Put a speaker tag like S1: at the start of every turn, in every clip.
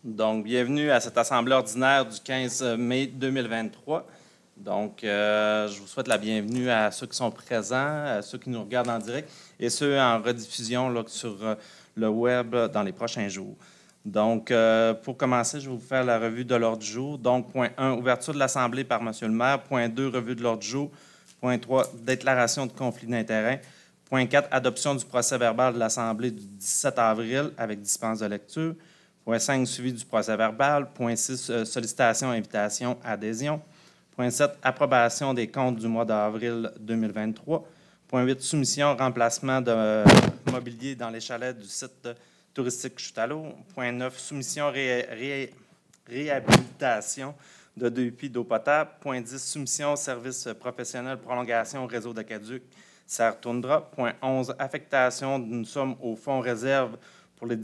S1: Donc, bienvenue à cette assemblée ordinaire du 15 mai 2023. Donc, je vous souhaite la bienvenue à ceux qui sont présents, à ceux qui nous regardent en direct et ceux en rediffusion là, sur le web dans les prochains jours. Donc, pour commencer, je vais vous faire la revue de l'ordre du jour. Donc, point 1, ouverture de l'Assemblée par M. le maire. Point 2, revue de l'ordre du jour. Point 3, déclaration de conflit d'intérêts. Point 4, adoption du procès-verbal de l'Assemblée du 17 avril avec dispense de lecture. Point 5, suivi du procès-verbal. Point 6, sollicitation, invitation, adhésion. Point 7, approbation des comptes du mois d'avril 2023. Point 8, soumission, remplacement de mobilier dans les chalets du site touristique Chutalo. Point 9, soumission, réhabilitation de 2 puits d'eau potable. Point 10, soumission, service professionnel, prolongation, réseau d'aqueduc, Serre Toundra. Point 11, affectation d'une somme au fonds réserve pour les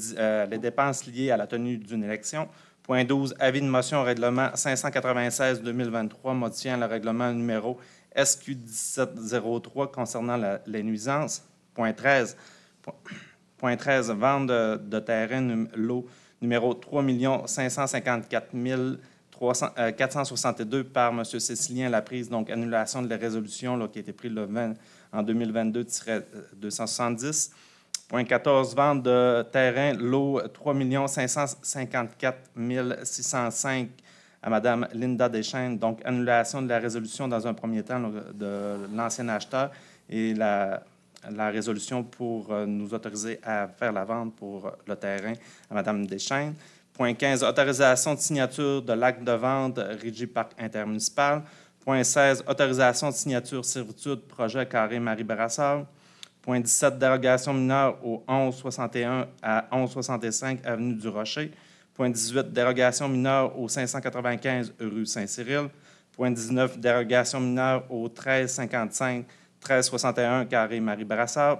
S1: dépenses liées à la tenue d'une élection. Point 12, avis de motion au règlement 596-2023 modifiant le règlement numéro SQ 1703 concernant les nuisances. Point 13, vente de terrain lot numéro 3 554 462 par M. Cécilien Laprise, donc annulation de la résolution là, qui a été prise le 20 en 2022-270. Point 14, vente de terrain, lot 3 554 605 à Mme Linda Deschênes. Donc, annulation de la résolution dans un premier temps de l'ancien acheteur et la résolution pour nous autoriser à faire la vente pour le terrain à Mme Deschênes. Point 15, autorisation de signature de l'acte de vente Régie Parc intermunicipal. Point 16, autorisation de signature servitude projet Carré Marie Brassard. Point 17, dérogation mineure au 1161 à 1165 avenue du Rocher. Point 18, dérogation mineure au 595 rue Saint-Cyril. Point 19, dérogation mineure au 1355 1361 carré Marie Brassard.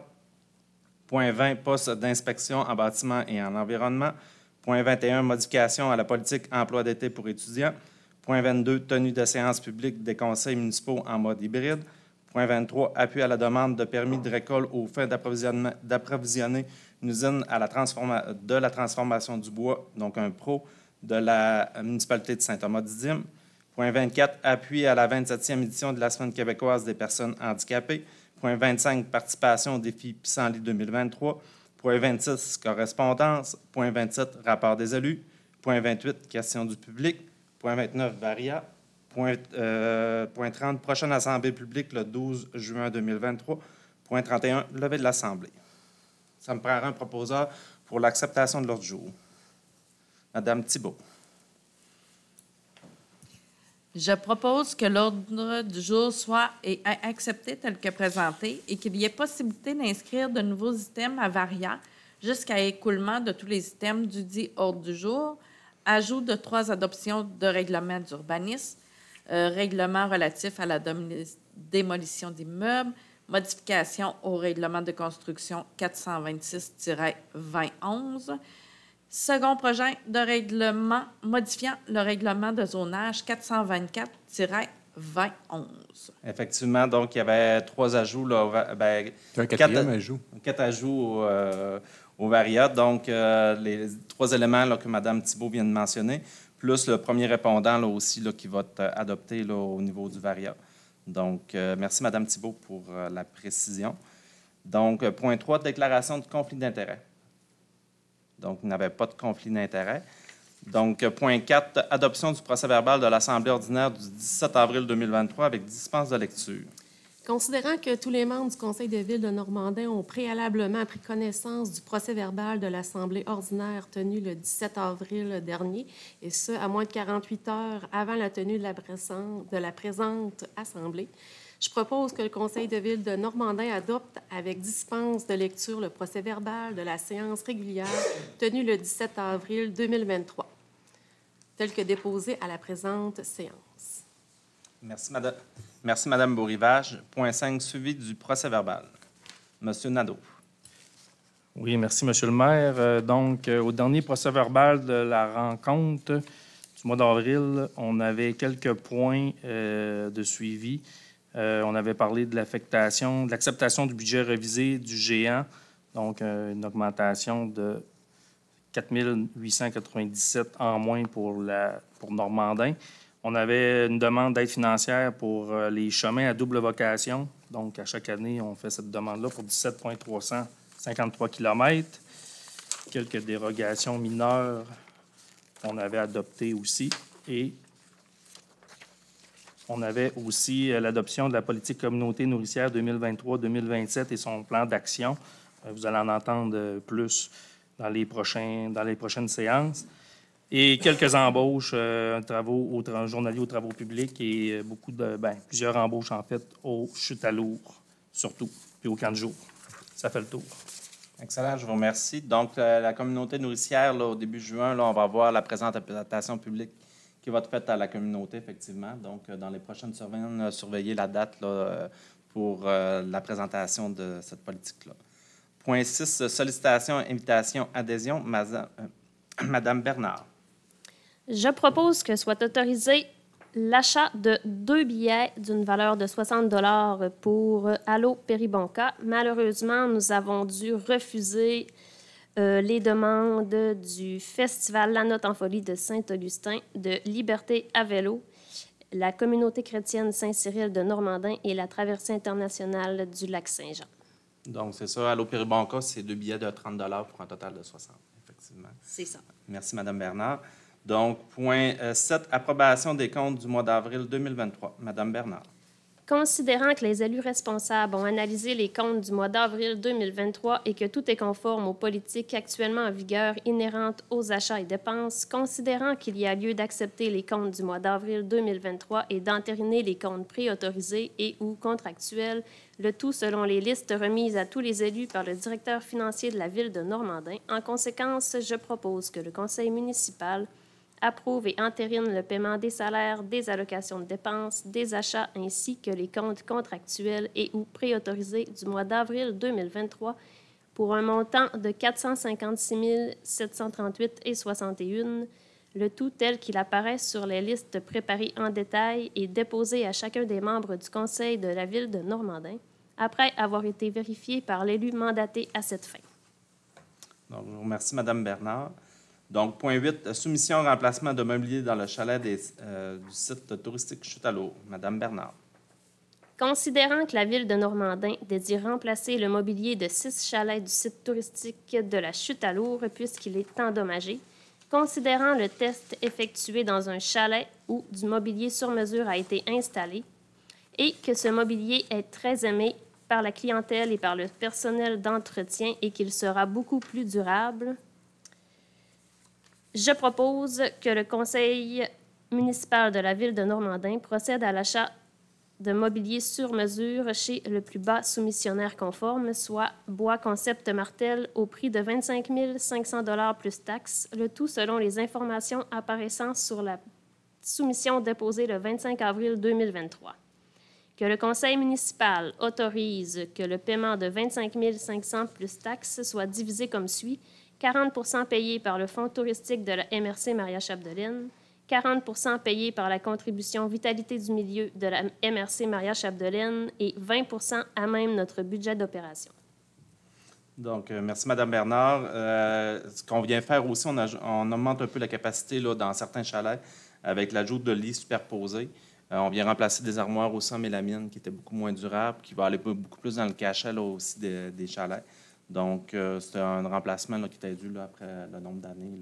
S1: Point 20, poste d'inspection en bâtiment et en environnement. Point 21, modification à la politique emploi d'été pour étudiants. Point 22, tenue de séances publiques des conseils municipaux en mode hybride. Point 23, appui à la demande de permis de récolte aux fins d'approvisionner une usine de la transformation du bois, donc un pro de la municipalité de Saint-Thomas-Didyme. Point 24, appui à la 27e édition de la Semaine québécoise des personnes handicapées. Point 25, participation au défi Pissenlit 2023. Point 26, correspondance. Point 27, rapport des élus. Point 28, questions du public. Point 29, varia. Point 30, prochaine assemblée publique le 12 juin 2023. Point 31, levée de l'Assemblée. Ça me prendra un proposeur pour l'acceptation de l'ordre du jour. Madame Thibault.
S2: Je propose que l'ordre du jour soit accepté tel que présenté et qu'il y ait possibilité d'inscrire de nouveaux items à varia jusqu'à écoulement de tous les items du dit ordre du jour, ajout de 3 adoptions de règlements d'urbanisme, règlement relatif à la démolition d'immeubles, modification au règlement de construction 426-2011, second projet de règlement modifiant le règlement de zonage 424-2011.
S1: Effectivement, donc il y avait 3 ajouts. Là,
S3: un quatrième ajout.
S1: 4 ajouts au varia. Donc, les 3 éléments là, que Mme Thibault vient de mentionner, plus le premier répondant là, aussi là, qui va être adopté là, au niveau du varia. Donc, merci Mme Thibault pour la précision. Donc, point 3, déclaration de conflit d'intérêt. Donc, il n'y avait pas de conflit d'intérêt. Donc, point 4, adoption du procès-verbal de l'Assemblée ordinaire du 17 avril 2023 avec dispense de lecture.
S4: Considérant que tous les membres du Conseil de ville de Normandin ont préalablement pris connaissance du procès-verbal de l'Assemblée ordinaire tenue le 17 avril dernier, et ce, à moins de 48 heures avant la tenue de la présente Assemblée, je propose que le Conseil de ville de Normandin adopte avec dispense de lecture le procès-verbal de la séance régulière tenue le 17 avril 2023, tel que déposé à la présente séance.
S1: Merci, Madame. Merci, Mme Beaurivage. Point 5, suivi du procès-verbal. Monsieur Nadeau.
S5: Oui, merci, Monsieur le maire. Donc, au dernier procès-verbal de la rencontre du mois d'avril, on avait quelques points de suivi. On avait parlé de l'acceptation du budget révisé du géant, donc une augmentation de 4 897 en moins pour Normandin. On avait une demande d'aide financière pour les chemins à double vocation. Donc, à chaque année, on fait cette demande-là pour 17,353 km. Quelques dérogations mineures qu'on avait adoptées aussi. Et on avait aussi l'adoption de la politique communauté nourricière 2023-2027 et son plan d'action. Vous allez en entendre plus dans les prochaines séances. Et quelques embauches, journaliers aux travaux publics et plusieurs embauches, en fait, aux chutes à lourd, surtout, puis au camp de jour. Ça fait le tour.
S1: Excellent, je vous remercie. Donc, la communauté nourricière, là, au début juin, là, on va avoir la présentation publique qui va être faite à la communauté, effectivement. Donc, dans les prochaines semaines, surveillez la date là, pour la présentation de cette politique-là. Point 6, sollicitation, invitation, adhésion. Madame Bernard.
S6: Je propose que soit autorisé l'achat de 2 billets d'une valeur de 60 $ pour Allô Péribonka. Malheureusement, nous avons dû refuser les demandes du Festival La Note en Folie de Saint-Augustin, de Liberté à vélo, la Communauté chrétienne Saint-Cyril de Normandin et la Traversée internationale du Lac-Saint-Jean.
S1: Donc, c'est ça. Allô Péribonka, c'est 2 billets de 30 $ pour un total de 60 $, effectivement.
S6: C'est ça.
S1: Merci, Mme Bernard. Donc, point 7, approbation des comptes du mois d'avril 2023. Mme Bernard.
S6: Considérant que les élus responsables ont analysé les comptes du mois d'avril 2023 et que tout est conforme aux politiques actuellement en vigueur inhérentes aux achats et dépenses, considérant qu'il y a lieu d'accepter les comptes du mois d'avril 2023 et d'entériner les comptes préautorisés et ou contractuels, le tout selon les listes remises à tous les élus par le directeur financier de la Ville de Normandin. En conséquence, je propose que le conseil municipal approuve et entérine le paiement des salaires, des allocations de dépenses, des achats ainsi que les comptes contractuels et ou préautorisés du mois d'avril 2023 pour un montant de 456 738,61 $, le tout tel qu'il apparaît sur les listes préparées en détail et déposées à chacun des membres du conseil de la Ville de Normandin, après avoir été vérifié par l'élu mandaté à cette fin.
S1: Donc, je vous remercie, Mme Bernard. Donc, point 8, soumission remplacement de mobilier dans le chalet du site touristique Chute à l'eau. Mme Bernard.
S6: Considérant que la Ville de Normandin désire remplacer le mobilier de 6 chalets du site touristique de la Chute à l'eau puisqu'il est endommagé, considérant le test effectué dans un chalet où du mobilier sur mesure a été installé et que ce mobilier est très aimé par la clientèle et par le personnel d'entretien et qu'il sera beaucoup plus durable, je propose que le conseil municipal de la Ville de Normandin procède à l'achat de mobilier sur mesure chez le plus bas soumissionnaire conforme, soit Bois Concept Martel, au prix de 25 500 $ plus taxes, le tout selon les informations apparaissant sur la soumission déposée le 25 avril 2023. Que le conseil municipal autorise que le paiement de 25 500 $ plus taxes soit divisé comme suit: 40 % payés par le Fonds touristique de la MRC Maria-Chapdelaine, 40 % payés par la contribution Vitalité du milieu de la MRC Maria-Chapdelaine et 20 % à même notre budget d'opération.
S1: Donc, merci, Mme Bernard. Ce qu'on vient faire aussi, on augmente un peu la capacité là, dans certains chalets avec l'ajout de lits superposés. On vient remplacer des armoires aussi en mélamine qui étaient beaucoup moins durables, qui va aller beaucoup plus dans le cachet là, aussi des chalets. Donc, c'est un remplacement là, qui était dû là, après le nombre d'années.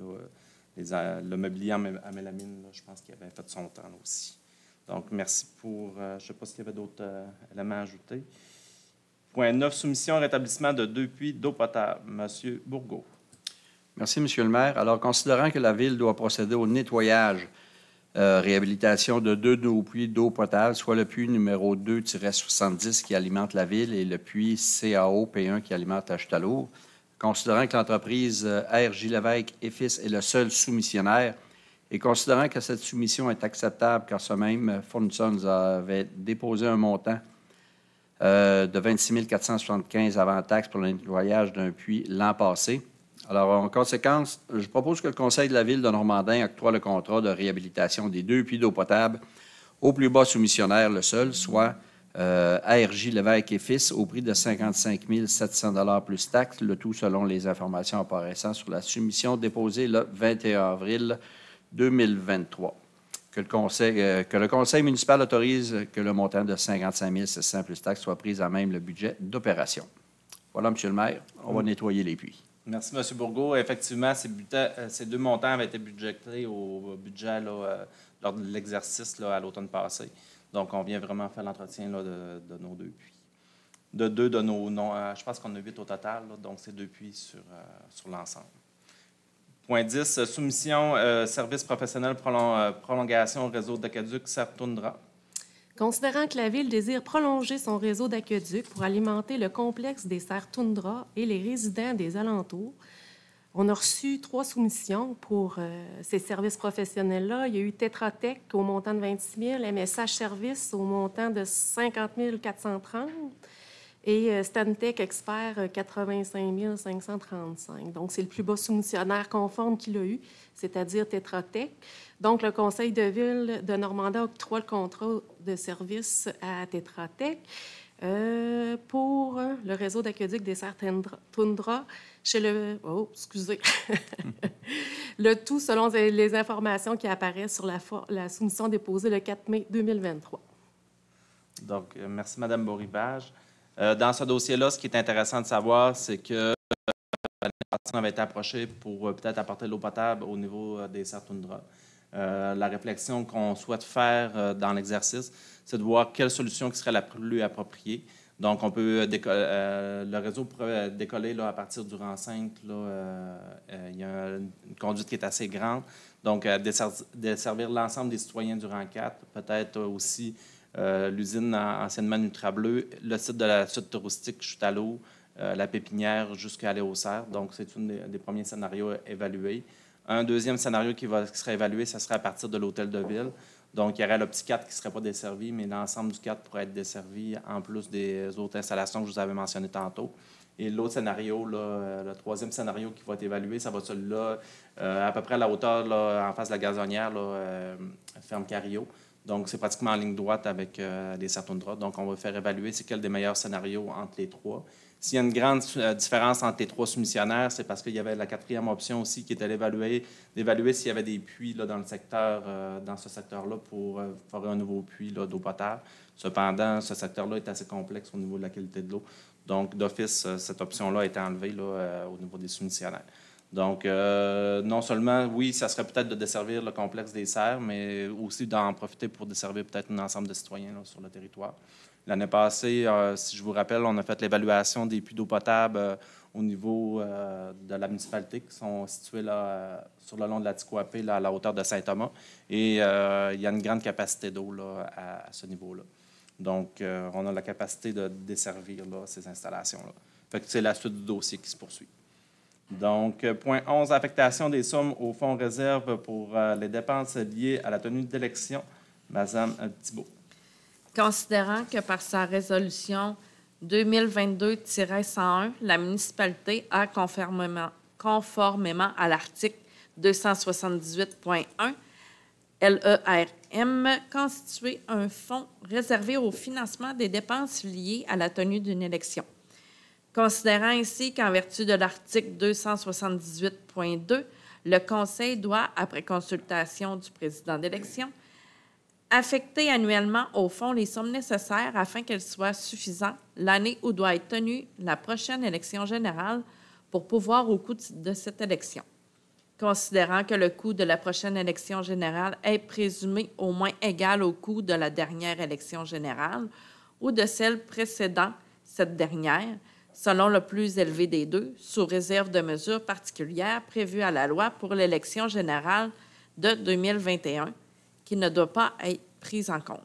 S1: Le mobilier à mélamine, là, je pense qu'il avait fait son temps là, aussi. Donc, merci pour... je ne sais pas s'il y avait d'autres éléments à ajouter. Point 9, soumission et rétablissement de 2 puits d'eau potable. Monsieur Bourgault.
S3: Merci, Monsieur le maire. Alors, considérant que la Ville doit procéder au nettoyage, réhabilitation de 2 nouveaux puits d'eau potable, soit le puits numéro 2-70 qui alimente la Ville et le puits CAO P1 qui alimente la Chute à l'eau. Considérant que l'entreprise R.J. Lévesque et Fils est le seul soumissionnaire et considérant que cette soumission est acceptable car ce même fournisseur nous avait déposé un montant de 26 475 avant taxe pour le nettoyage d'un puits l'an passé. Alors, en conséquence, je propose que le Conseil de la Ville de Normandin octroie le contrat de réhabilitation des 2 puits d'eau potable au plus bas soumissionnaire, le seul, soit ARJ Lévesque et Fils au prix de 55 700 plus taxes, le tout selon les informations apparaissant sur la soumission déposée le 21 avril 2023. Que le conseil municipal autorise que le montant de 55 700 plus taxes soit pris à même le budget d'opération. Voilà, M. le maire, on va nettoyer les puits.
S1: Merci, M. Bourgault. Effectivement, ces deux montants avaient été budgétés au budget lors de l'exercice à l'automne passé. Donc, on vient vraiment faire l'entretien de nos deux puits. De nos non, je pense qu'on a 8 au total, donc c'est 2 puits sur l'ensemble. Point 10, soumission, service professionnel, prolongation au réseau d'aqueduc Serre-Toundra.
S4: Considérant que la Ville désire prolonger son réseau d'aqueduc pour alimenter le complexe des Serres-Toundra et les résidents des alentours, on a reçu 3 soumissions pour ces services professionnels-là. Il y a eu Tetra Tech au montant de 26 000, MSH Service au montant de 50 430 et Stantec Expert 85 535. Donc, c'est le plus bas soumissionnaire conforme qu'il a eu, c'est-à-dire Tetra Tech. Donc, le Conseil de Ville de Normandie octroie le contrat de service à Tetra Tech pour le réseau d'aqueduc des Serres-Toundra chez le... Oh, excusez. Le tout selon les informations qui apparaissent sur la soumission déposée le 4 mai 2023.
S1: Donc, merci, Mme Beaurivage. Dans ce dossier-là, ce qui est intéressant de savoir, c'est que on avait été approché pour peut-être apporter de l'eau potable au niveau des Serres-Toundra. La réflexion qu'on souhaite faire dans l'exercice, c'est de voir quelle solution qui serait la plus appropriée. Donc, on peut le réseau pourrait décoller là, à partir du rang 5. Il y a une conduite qui est assez grande. Donc, desservir l'ensemble des citoyens du rang 4, peut-être aussi l'usine anciennement Nutrableu, le site de la suite touristique Chute-à-l'eau, la pépinière jusqu'à aller aux Serres. Donc, c'est un des premiers scénarios évalués. Un deuxième scénario qui serait évalué, ce serait à partir de l'hôtel de ville. Donc, il y aurait le petit 4 qui ne serait pas desservi, mais l'ensemble du 4 pourrait être desservi en plus des autres installations que je vous avais mentionnées tantôt. Et l'autre scénario, là, le troisième scénario qui va être évalué, ça va être celui-là, à peu près à la hauteur là, en face de la gazonnière, là, ferme Cario. Donc, c'est pratiquement en ligne droite avec les Serres-Toundra. Donc, on va faire évaluer c'est quel des meilleurs scénarios entre les trois. S'il y a une grande différence entre les 3 soumissionnaires, c'est parce qu'il y avait la 4e option aussi qui était d'évaluer s'il y avait des puits là, dans le secteur, dans ce secteur-là pour faire un nouveau puits là, d'eau potable. Cependant, ce secteur-là est assez complexe au niveau de la qualité de l'eau. Donc, d'office, cette option-là a été enlevée là, au niveau des soumissionnaires. Donc, non seulement, oui, ça serait peut-être de desservir le complexe des Serres, mais aussi d'en profiter pour desservir peut-être un ensemble de citoyens là, sur le territoire. L'année passée, si je vous rappelle, on a fait l'évaluation des puits d'eau potable au niveau de la municipalité qui sont situés là, sur le long de la Ticoapé, là, à la hauteur de Saint-Thomas. Et il y a une grande capacité d'eau là, à ce niveau-là. Donc, on a la capacité de desservir là, ces installations-là. Fait que c'est la suite du dossier qui se poursuit. Donc, point 11, affectation des sommes au fonds réserve pour les dépenses liées à la tenue d'élection. Madame Thibault.
S2: Considérant que par sa résolution 2022-101, la municipalité a, conformément à l'article 278.1 LERM, constitué un fonds réservé au financement des dépenses liées à la tenue d'une élection. Considérant ainsi qu'en vertu de l'article 278.2, le Conseil doit, après consultation du président d'élection, affecter annuellement au fonds les sommes nécessaires afin qu'elles soient suffisantes l'année où doit être tenue la prochaine élection générale pour pouvoir au coût de cette élection. Considérant que le coût de la prochaine élection générale est présumé au moins égal au coût de la dernière élection générale ou de celle précédant cette dernière, selon le plus élevé des deux, sous réserve de mesures particulières prévues à la loi pour l'élection générale de 2021, qui ne doit pas être prise en compte.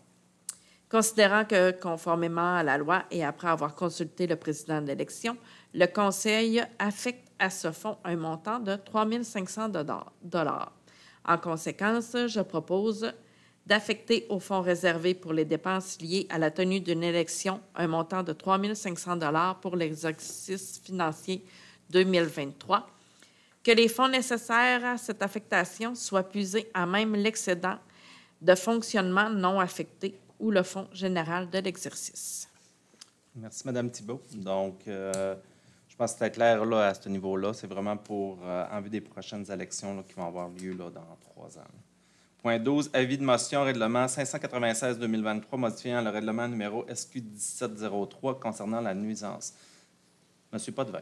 S2: Considérant que, conformément à la loi et après avoir consulté le président de l'élection, le Conseil affecte à ce fonds un montant de 3 500 $. En conséquence, je propose d'affecter au fonds réservé pour les dépenses liées à la tenue d'une élection un montant de 3 500 $ pour l'exercice financier 2023, que les fonds nécessaires à cette affectation soient puisés à même l'excédent de fonctionnement non affecté ou le fonds général de l'exercice.
S1: Merci, Mme Thibault. Donc, je pense que c'était clair là, à ce niveau-là. C'est vraiment pour en vue des prochaines élections là, qui vont avoir lieu là, dans 3 ans. Point 12, avis de motion, règlement 596-2023, modifiant le règlement numéro SQ 1703 concernant la nuisance. Monsieur Potvin.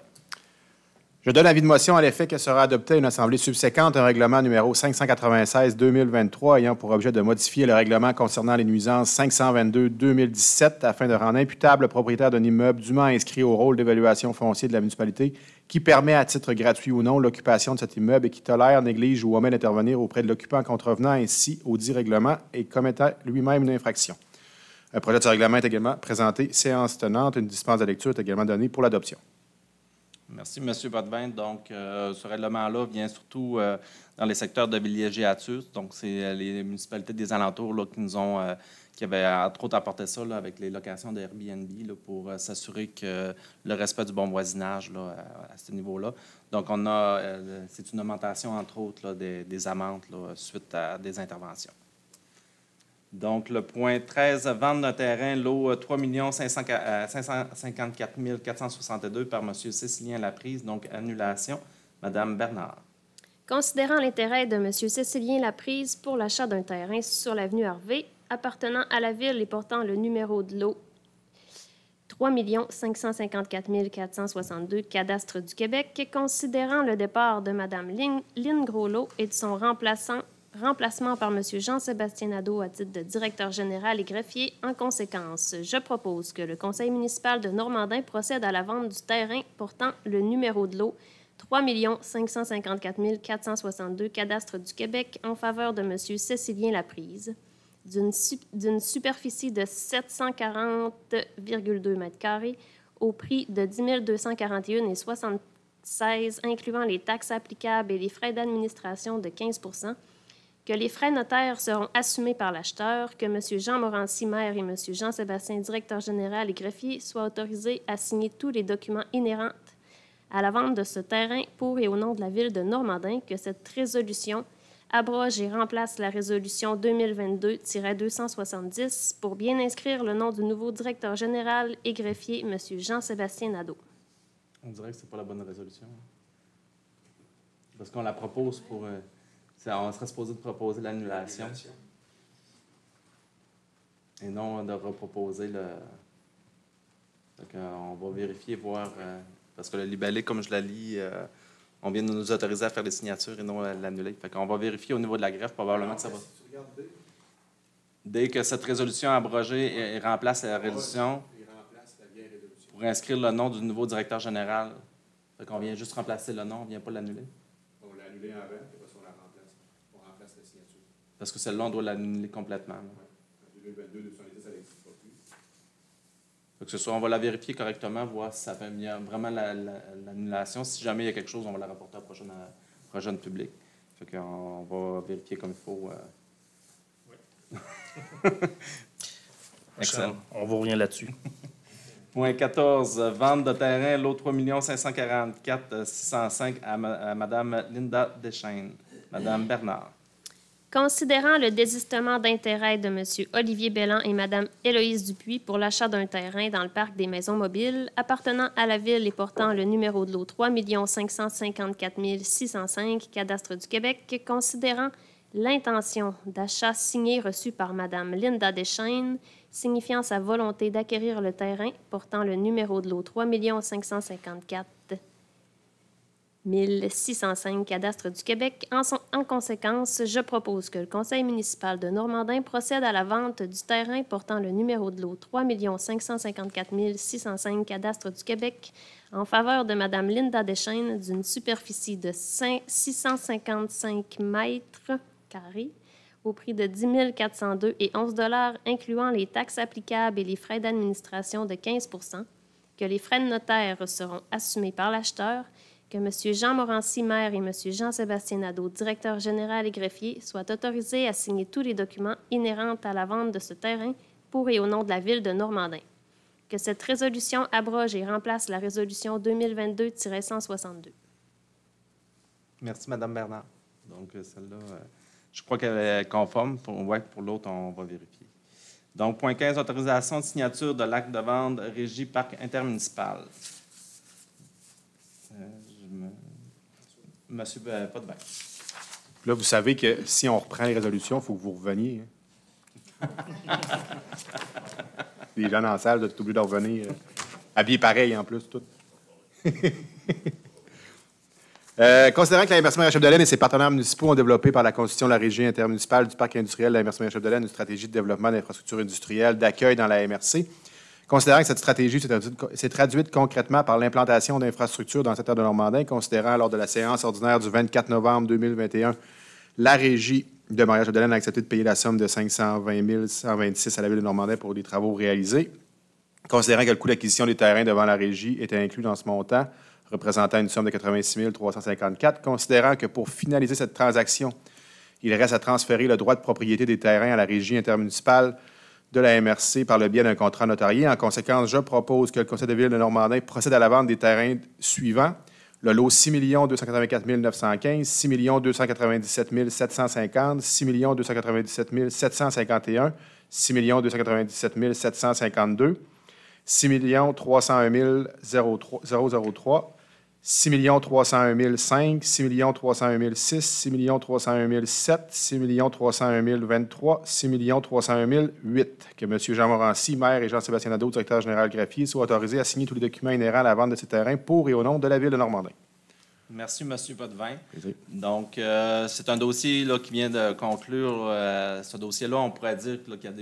S7: Je donne avis de motion à l'effet que sera adopté à une assemblée subséquente un règlement numéro 596-2023 ayant pour objet de modifier le règlement concernant les nuisances 522-2017 afin de rendre imputable le propriétaire d'un immeuble dûment inscrit au rôle d'évaluation foncier de la municipalité qui permet à titre gratuit ou non l'occupation de cet immeuble et qui tolère, néglige ou omet d'intervenir auprès de l'occupant contrevenant ainsi au dit règlement et commettant lui-même une infraction. Un projet de ce règlement est également présenté séance tenante. Une dispense de lecture est également donnée pour l'adoption.
S1: Merci, M. Potvin. Donc, ce règlement-là vient surtout dans les secteurs de villégiature. Donc, c'est les municipalités des alentours là, qui avaient entre autres apporté ça là, avec les locations d'Airbnb pour s'assurer que le respect du bon voisinage là, à ce niveau-là. Donc, c'est une augmentation, entre autres, là, des amendes là, suite à des interventions. Donc, le point 13, vente d'un terrain, lot 3 554 462 par M. Cécilien Laprise, donc annulation. Mme Bernard.
S6: Considérant l'intérêt de M. Cécilien Laprise pour l'achat d'un terrain sur l'avenue Harvey, appartenant à la ville et portant le numéro de lot 3 554 462, cadastre du Québec, considérant le départ de Mme Lynne Groslot et de son remplacement par M. Jean-Sébastien Nadeau à titre de directeur général et greffier. En conséquence, je propose que le conseil municipal de Normandin procède à la vente du terrain portant le numéro de lot 3 554 462, cadastre du Québec, en faveur de M. Cécilien Laprise, d'une superficie de 740,2 m², au prix de 10 241,76 $, incluant les taxes applicables et les frais d'administration de 15 %, que les frais notaires seront assumés par l'acheteur, que M. Jean Morancy, maire, et M. Jean-Sébastien, directeur général et greffier, soient autorisés à signer tous les documents inhérents à la vente de ce terrain pour et au nom de la ville de Normandin, que cette résolution abroge et remplace la résolution 2022-270 pour bien inscrire le nom du nouveau directeur général et greffier, M. Jean-Sébastien Nadeau.
S1: On dirait que ce n'est pas la bonne résolution. Parce qu'on la propose pour... on serait supposé de proposer l'annulation. Et non de reproposer le... Donc, on va vérifier, voir... parce que le libellé, comme je la lis, on vient de nous autoriser à faire les signatures et non à l'annuler. Fait qu'on va vérifier au niveau de la greffe, probablement que ça va... Dès que cette résolution est abrogée et remplace la résolution, pour inscrire le nom du nouveau directeur général, fait qu'on vient juste remplacer le nom, on ne vient pas l'annuler.
S7: On l'a annulé avant, et après on la remplace. On remplace la signature.
S1: Parce que celle-là, on doit l'annuler complètement.
S7: En 2022, 270, ça n'existe pas plus.
S1: Fait que ce soit, on va la vérifier correctement, voir si ça fait bien vraiment l'annulation. Si jamais il y a quelque chose, on va la rapporter à la prochaine public. Fait qu'on va vérifier comme il faut.
S5: Oui.
S1: Excellent.
S5: On vous revient là-dessus.
S1: Point 14, vente de terrain, lot 3 544 605 à Mme Linda Deschênes. Mme Bernard.
S6: Considérant le désistement d'intérêt de M. Olivier Belland et Mme Héloïse Dupuis pour l'achat d'un terrain dans le parc des Maisons mobiles appartenant à la ville et portant le numéro de lot 3 554 605, cadastre du Québec, considérant l'intention d'achat signée reçue par Mme Linda Deschênes, signifiant sa volonté d'acquérir le terrain portant le numéro de lot 3 554 605, cadastre du Québec. En conséquence, je propose que le conseil municipal de Normandin procède à la vente du terrain portant le numéro de lot 3 554 605, cadastre du Québec, en faveur de Mme Linda Deschênes, d'une superficie de 655 mètres carrés, au prix de 10 402,11 $, incluant les taxes applicables et les frais d'administration de 15 %, que les frais de notaire seront assumés par l'acheteur, que M. Jean Morancy, maire, et M. Jean-Sébastien Nadeau, directeur général et greffier, soient autorisés à signer tous les documents inhérents à la vente de ce terrain pour et au nom de la ville de Normandin. Que cette résolution abroge et remplace la résolution 2022-162.
S1: Merci, Mme Bernard. Donc, celle-là, je crois qu'elle est conforme. Pour l'autre, on va vérifier. Donc, point 15, autorisation de signature de l'acte de vente régie parc intermunicipal. Monsieur Potvin.
S7: Là, vous savez que si on reprend les résolutions, il faut que vous reveniez. Hein? Les gens dans la salle, vous êtes obligés de revenir. Habillés pareil, en plus, tout. Considérant que la MRC Marie-Chapdelaine et ses partenaires municipaux ont développé par la constitution de la régie intermunicipale du parc industriel de la MRC Marie-Chapdelaine une stratégie de développement d'infrastructures industrielles d'accueil dans la MRC, considérant que cette stratégie s'est traduite concrètement par l'implantation d'infrastructures dans le secteur de Normandin, considérant lors de la séance ordinaire du 24 novembre 2021, la régie de Marie-Chapdelaine a accepté de payer la somme de 520 126 à la Ville de Normandin pour des travaux réalisés, considérant que le coût d'acquisition des terrains devant la régie était inclus dans ce montant, représentant une somme de 86 354, considérant que pour finaliser cette transaction, il reste à transférer le droit de propriété des terrains à la régie intermunicipale de la MRC par le biais d'un contrat notarié. En conséquence, je propose que le Conseil de ville de Normandin procède à la vente des terrains suivants. Le lot 6 284 915, 6 297 750, 6 297 751, 6 297 752, 6 301 003, 6 301 005, 6 301 006, 6 301 007, 6 301 023, 6 301 008. Que M. Jean Morancy, maire, et Jean-Sébastien Nadeau, directeur général greffier, soient autorisés à signer tous les documents inhérents à la vente de ces terrains pour et au nom de la Ville de Normandin.
S1: Merci, M. Potvin. Donc, c'est un dossier là, qui vient de conclure. Ce dossier-là, on pourrait dire qu'il a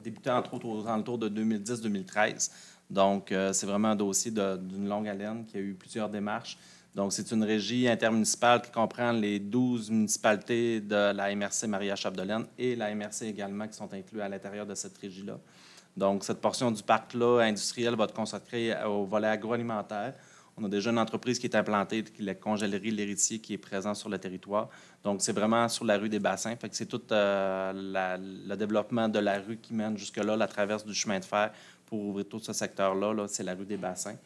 S1: débuté, entre autres, aux alentours de 2010-2013. Donc, c'est vraiment un dossier d'une longue haleine qui a eu plusieurs démarches. Donc, c'est une régie intermunicipale qui comprend les 12 municipalités de la MRC Maria-Chapdelaine et la MRC également qui sont inclus à l'intérieur de cette régie-là. Donc, cette portion du parc-là industriel va être consacrée au volet agroalimentaire. On a déjà une entreprise qui est implantée, qui est la congélerie L'Héritier, qui est présente sur le territoire. Donc, c'est vraiment sur la rue des Bassins. Fait que c'est tout le développement de la rue qui mène jusque-là, la traverse du chemin de fer pour ouvrir tout ce secteur-là. Là, c'est la rue des Bassins.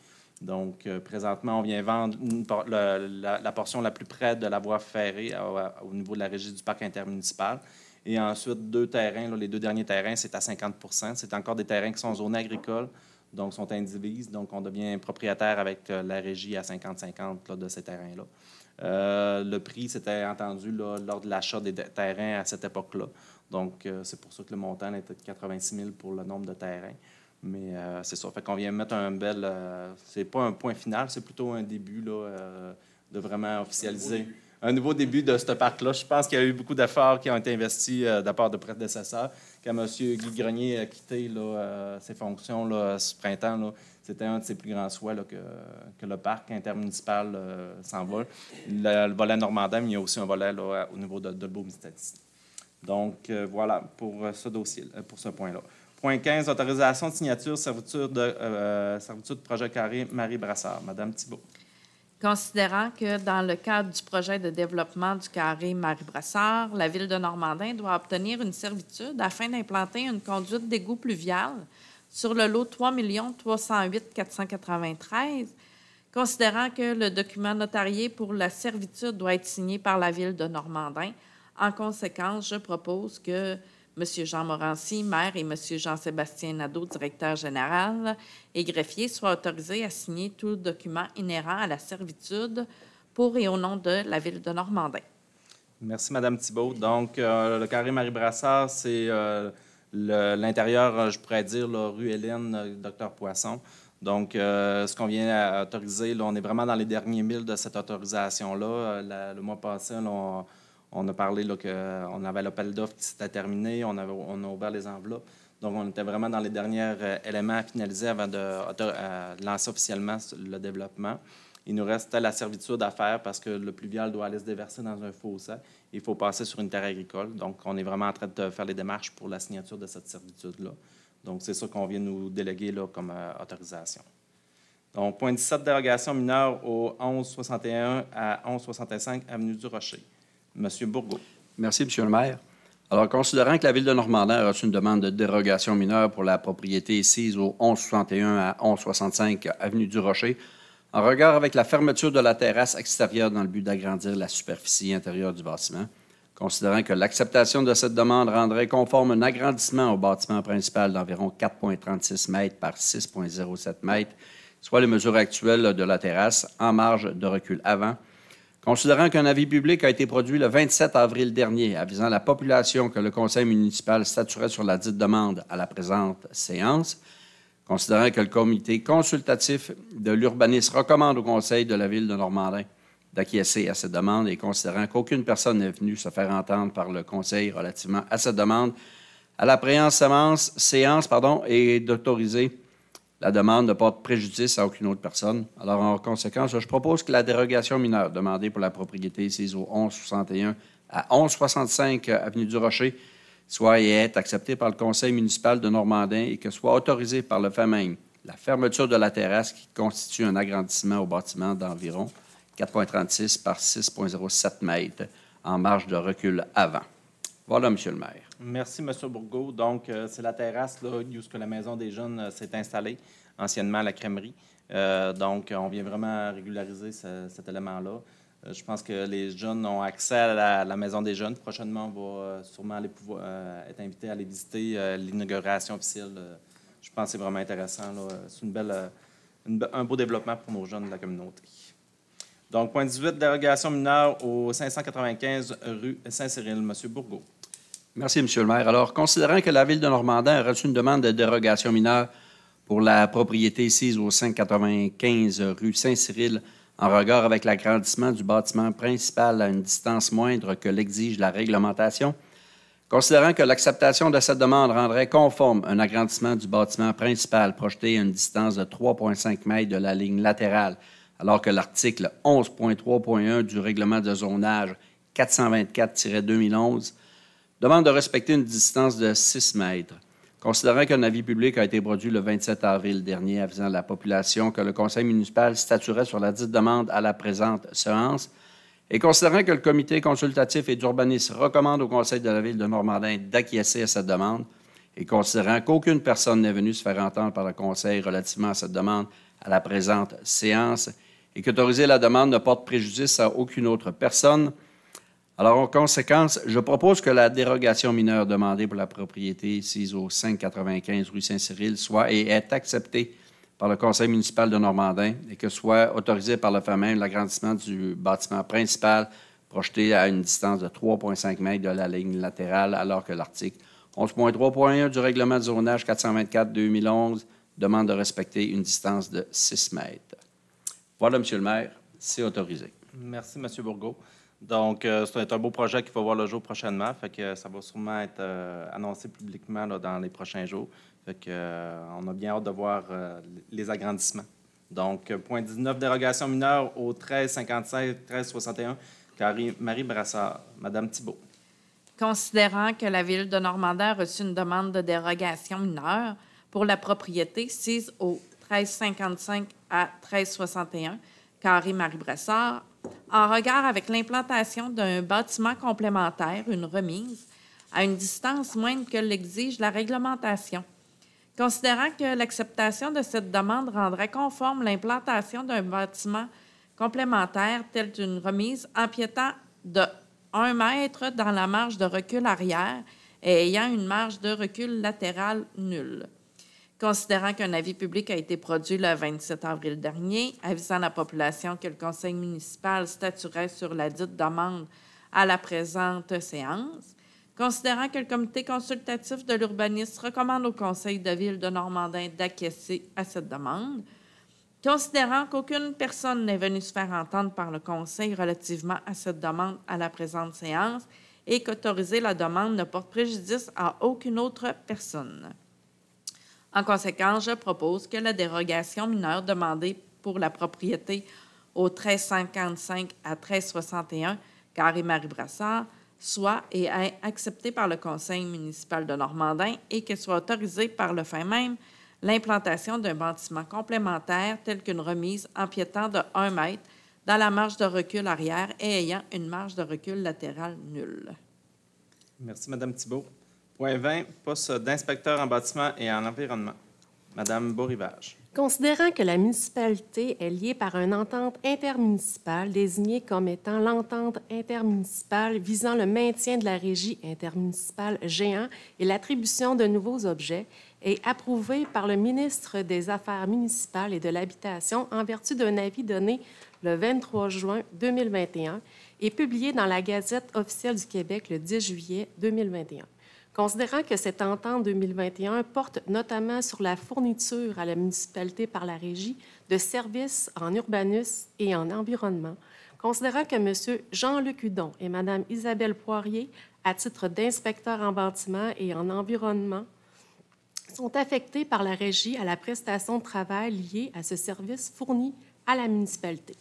S1: Donc, présentement, on vient vendre la portion la plus près de la voie ferrée au niveau de la régie du parc intermunicipal. Et ensuite, 2 terrains, là, les 2 derniers terrains, c'est à 50 %. C'est encore des terrains qui sont zonés agricoles, donc sont indivises. Donc, on devient propriétaire avec la régie à 50-50 de ces terrains-là. Le prix, c'était entendu là, lors de l'achat des terrains à cette époque-là. Donc, c'est pour ça que le montant était de 86 000 pour le nombre de terrains. Mais c'est ça. Fait qu'on vient mettre un bel... c'est pas un point final, c'est plutôt un début là, de vraiment officialiser. Un nouveau début de ce parc-là. Je pense qu'il y a eu beaucoup d'efforts qui ont été investis de la part de prédécesseurs. Quand M. Guy Grenier a quitté là, ses fonctions là, ce printemps, là, c'était un de ses plus grands souhaits là, que le parc intermunicipal s'envole. Le volet Normandin, mais il y a aussi un volet là, au niveau de Beaume-Stati. Donc, voilà pour ce dossier, pour ce point-là. Point 15, autorisation de signature, servitude de projet carré Marie Brassard. Madame Thibault.
S2: Considérant que dans le cadre du projet de développement du carré Marie Brassard, la Ville de Normandin doit obtenir une servitude afin d'implanter une conduite d'égout pluvial sur le lot 3 308 493, considérant que le document notarié pour la servitude doit être signé par la Ville de Normandin. En conséquence, je propose que M. Jean Morancy, maire, et M. Jean-Sébastien Nadeau, directeur général et greffier, soient autorisés à signer tout document inhérent à la servitude pour et au nom de la Ville de Normandin.
S1: Merci, Mme Thibault. Donc, le carré Marie-Brassard, c'est l'intérieur, je pourrais dire, la rue Hélène, Dr Poisson. Donc, ce qu'on vient autoriser, là, on est vraiment dans les derniers milles de cette autorisation-là. Le mois passé, là, on a parlé qu'on avait l'appel d'offres qui s'était terminé, on a ouvert les enveloppes. Donc, on était vraiment dans les derniers éléments à finaliser avant de lancer officiellement le développement. Il nous reste la servitude à faire parce que le pluvial doit aller se déverser dans un fossé. Il faut passer sur une terre agricole. Donc, on est vraiment en train de faire les démarches pour la signature de cette servitude-là. Donc, c'est ça qu'on vient nous déléguer là, comme autorisation. Donc, point 17, dérogation mineure au 1161 à 1165 Avenue du Rocher. Monsieur Bourgault.
S3: Merci, M. le maire. Alors, considérant que la Ville de Normandin a reçu une demande de dérogation mineure pour la propriété sise au 1161 à 1165 Avenue du Rocher, en regard avec la fermeture de la terrasse extérieure dans le but d'agrandir la superficie intérieure du bâtiment, Considérant que l'acceptation de cette demande rendrait conforme un agrandissement au bâtiment principal d'environ 4,36 mètres par 6,07 mètres, soit les mesures actuelles de la terrasse, en marge de recul avant. Considérant qu'un avis public a été produit le 27 avril dernier, avisant la population que le conseil municipal statuerait sur la dite demande à la présente séance, considérant que le comité consultatif de l'urbanisme recommande au conseil de la ville de Normandin d'acquiescer à cette demande et considérant qu'aucune personne n'est venue se faire entendre par le conseil relativement à cette demande, à la présente séance et d'autoriser la demande ne porte préjudice à aucune autre personne. Alors, en conséquence, je propose que la dérogation mineure demandée pour la propriété sise au 1161 à 1165 avenue du Rocher soit et est acceptée par le conseil municipal de Normandin et que soit autorisée par le fait même la fermeture de la terrasse qui constitue un agrandissement au bâtiment d'environ 4,36 par 6,07 mètres en marge de recul avant. Voilà, M. le maire.
S1: Merci, M. Bourgault. Donc, c'est la terrasse là, où la Maison des jeunes s'est installée, anciennement la crèmerie. Donc, on vient vraiment régulariser cet élément-là. Je pense que les jeunes ont accès à la Maison des jeunes. Prochainement, on va sûrement être invités à aller visiter l'inauguration officielle. Je pense que c'est vraiment intéressant. C'est un beau développement pour nos jeunes de la communauté. Donc, point 18, dérogation mineure au 595 rue Saint-Cyril. M. Bourgault.
S3: Merci, M. le maire. Alors, considérant que la Ville de Normandin a reçu une demande de dérogation mineure pour la propriété sise au 595 rue Saint-Cyril, en regard avec l'agrandissement du bâtiment principal à une distance moindre que l'exige la réglementation, considérant que l'acceptation de cette demande rendrait conforme un agrandissement du bâtiment principal projeté à une distance de 3,5 mètres de la ligne latérale, alors que l'article 11.3.1 du règlement de zonage 424-2011 demande de respecter une distance de 6 mètres. Considérant qu'un avis public a été produit le 27 avril dernier avisant la population que le conseil municipal statuerait sur la dite demande à la présente séance, et considérant que le comité consultatif et d'urbanisme recommande au conseil de la ville de Normandin d'acquiescer à cette demande, et considérant qu'aucune personne n'est venue se faire entendre par le conseil relativement à cette demande à la présente séance, et qu'autoriser la demande ne porte préjudice à aucune autre personne, alors, en conséquence, je propose que la dérogation mineure demandée pour la propriété sise au 595 rue Saint-Cyril soit et est acceptée par le conseil municipal de Normandin et que soit autorisé par le fait même l'agrandissement du bâtiment principal projeté à une distance de 3,5 mètres de la ligne latérale, alors que l'article 11.3.1 du règlement de zonage 424-2011 demande de respecter une distance de 6 mètres. Voilà, M. le maire, c'est autorisé.
S1: Merci, M. Bourgault. Donc, c'est un beau projet qui va voir le jour prochainement. Fait que ça va sûrement être annoncé publiquement là, dans les prochains jours. Fait que, on a bien hâte de voir les agrandissements. Donc, point 19, dérogation mineure au 1357-1361, Marie Brassard. Madame Thibault.
S2: Considérant que la Ville de Normandin a reçu une demande de dérogation mineure pour la propriété sise au 1355 à 1361, carré Marie Brassard, en regard avec l'implantation d'un bâtiment complémentaire, une remise, à une distance moindre que l'exige la réglementation. Considérant que l'acceptation de cette demande rendrait conforme l'implantation d'un bâtiment complémentaire tel qu'une remise empiétant de 1 mètre dans la marge de recul arrière et ayant une marge de recul latérale nulle. Considérant qu'un avis public a été produit le 27 avril dernier, avisant la population que le conseil municipal statuerait sur la dite demande à la présente séance, considérant que le comité consultatif de l'urbanisme recommande au conseil de ville de Normandin d'acquiescer à cette demande, considérant qu'aucune personne n'est venue se faire entendre par le conseil relativement à cette demande à la présente séance et qu'autoriser la demande ne porte préjudice à aucune autre personne. En conséquence, je propose que la dérogation mineure demandée pour la propriété au 1355 à 1361, carré Marie Brassard, soit et est acceptée par le conseil municipal de Normandin et que soit autorisée par le fait même l'implantation d'un bâtiment complémentaire tel qu'une remise empiétant de 1 mètre dans la marge de recul arrière et ayant une marge de recul latérale nulle.
S1: Merci, Mme Thibault. Point 20, poste d'inspecteur en bâtiment et en environnement. Madame Beaurivage.
S4: Considérant que la municipalité est liée par une entente intermunicipale désignée comme étant l'entente intermunicipale visant le maintien de la régie intermunicipale géant et l'attribution de nouveaux objets, est approuvée par le ministre des Affaires municipales et de l'Habitation en vertu d'un avis donné le 23 juin 2021 et publié dans la Gazette officielle du Québec le 10 juillet 2021. Considérant que cette entente 2021 porte notamment sur la fourniture à la municipalité par la régie de services en urbanisme et en environnement, considérant que M. Jean-Luc Hudon et Mme Isabelle Poirier, à titre d'inspecteurs en bâtiment et en environnement, sont affectés par la régie à la prestation de travail liée à ce service fourni à la municipalité.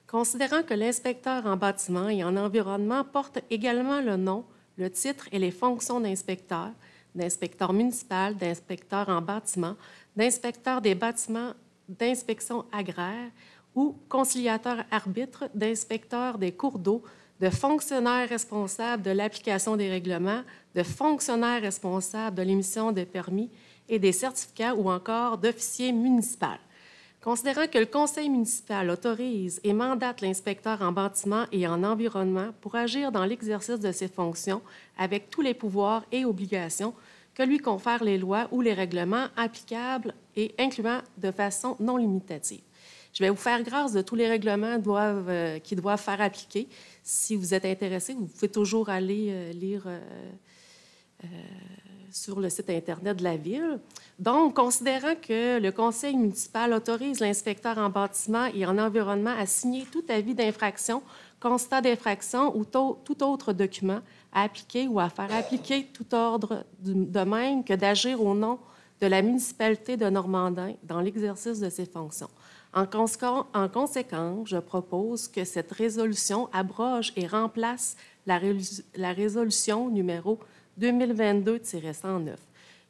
S4: Considérant que l'inspecteur en bâtiment et en environnement porte également le nom, le titre et les fonctions d'inspecteur municipal, d'inspecteur en bâtiment, d'inspecteur des bâtiments d'inspection agraire ou conciliateur arbitre, d'inspecteur des cours d'eau, de fonctionnaire responsable de l'application des règlements, de fonctionnaire responsable de l'émission des permis et des certificats ou encore d'officier municipal. Considérant que le conseil municipal autorise et mandate l'inspecteur en bâtiment et en environnement pour agir dans l'exercice de ses fonctions avec tous les pouvoirs et obligations que lui confèrent les lois ou les règlements applicables et incluant de façon non limitative. Je vais vous faire grâce de tous les règlements qui doivent faire appliquer. Si vous êtes intéressé, vous pouvez toujours aller lire sur le site Internet de la Ville. Donc, considérant que le conseil municipal autorise l'inspecteur en bâtiment et en environnement à signer tout avis d'infraction, constat d'infraction ou tout autre document à appliquer ou à faire appliquer tout ordre de même que d'agir au nom de la municipalité de Normandin dans l'exercice de ses fonctions. En conséquence, je propose que cette résolution abroge et remplace la résolution numéro 2022-109,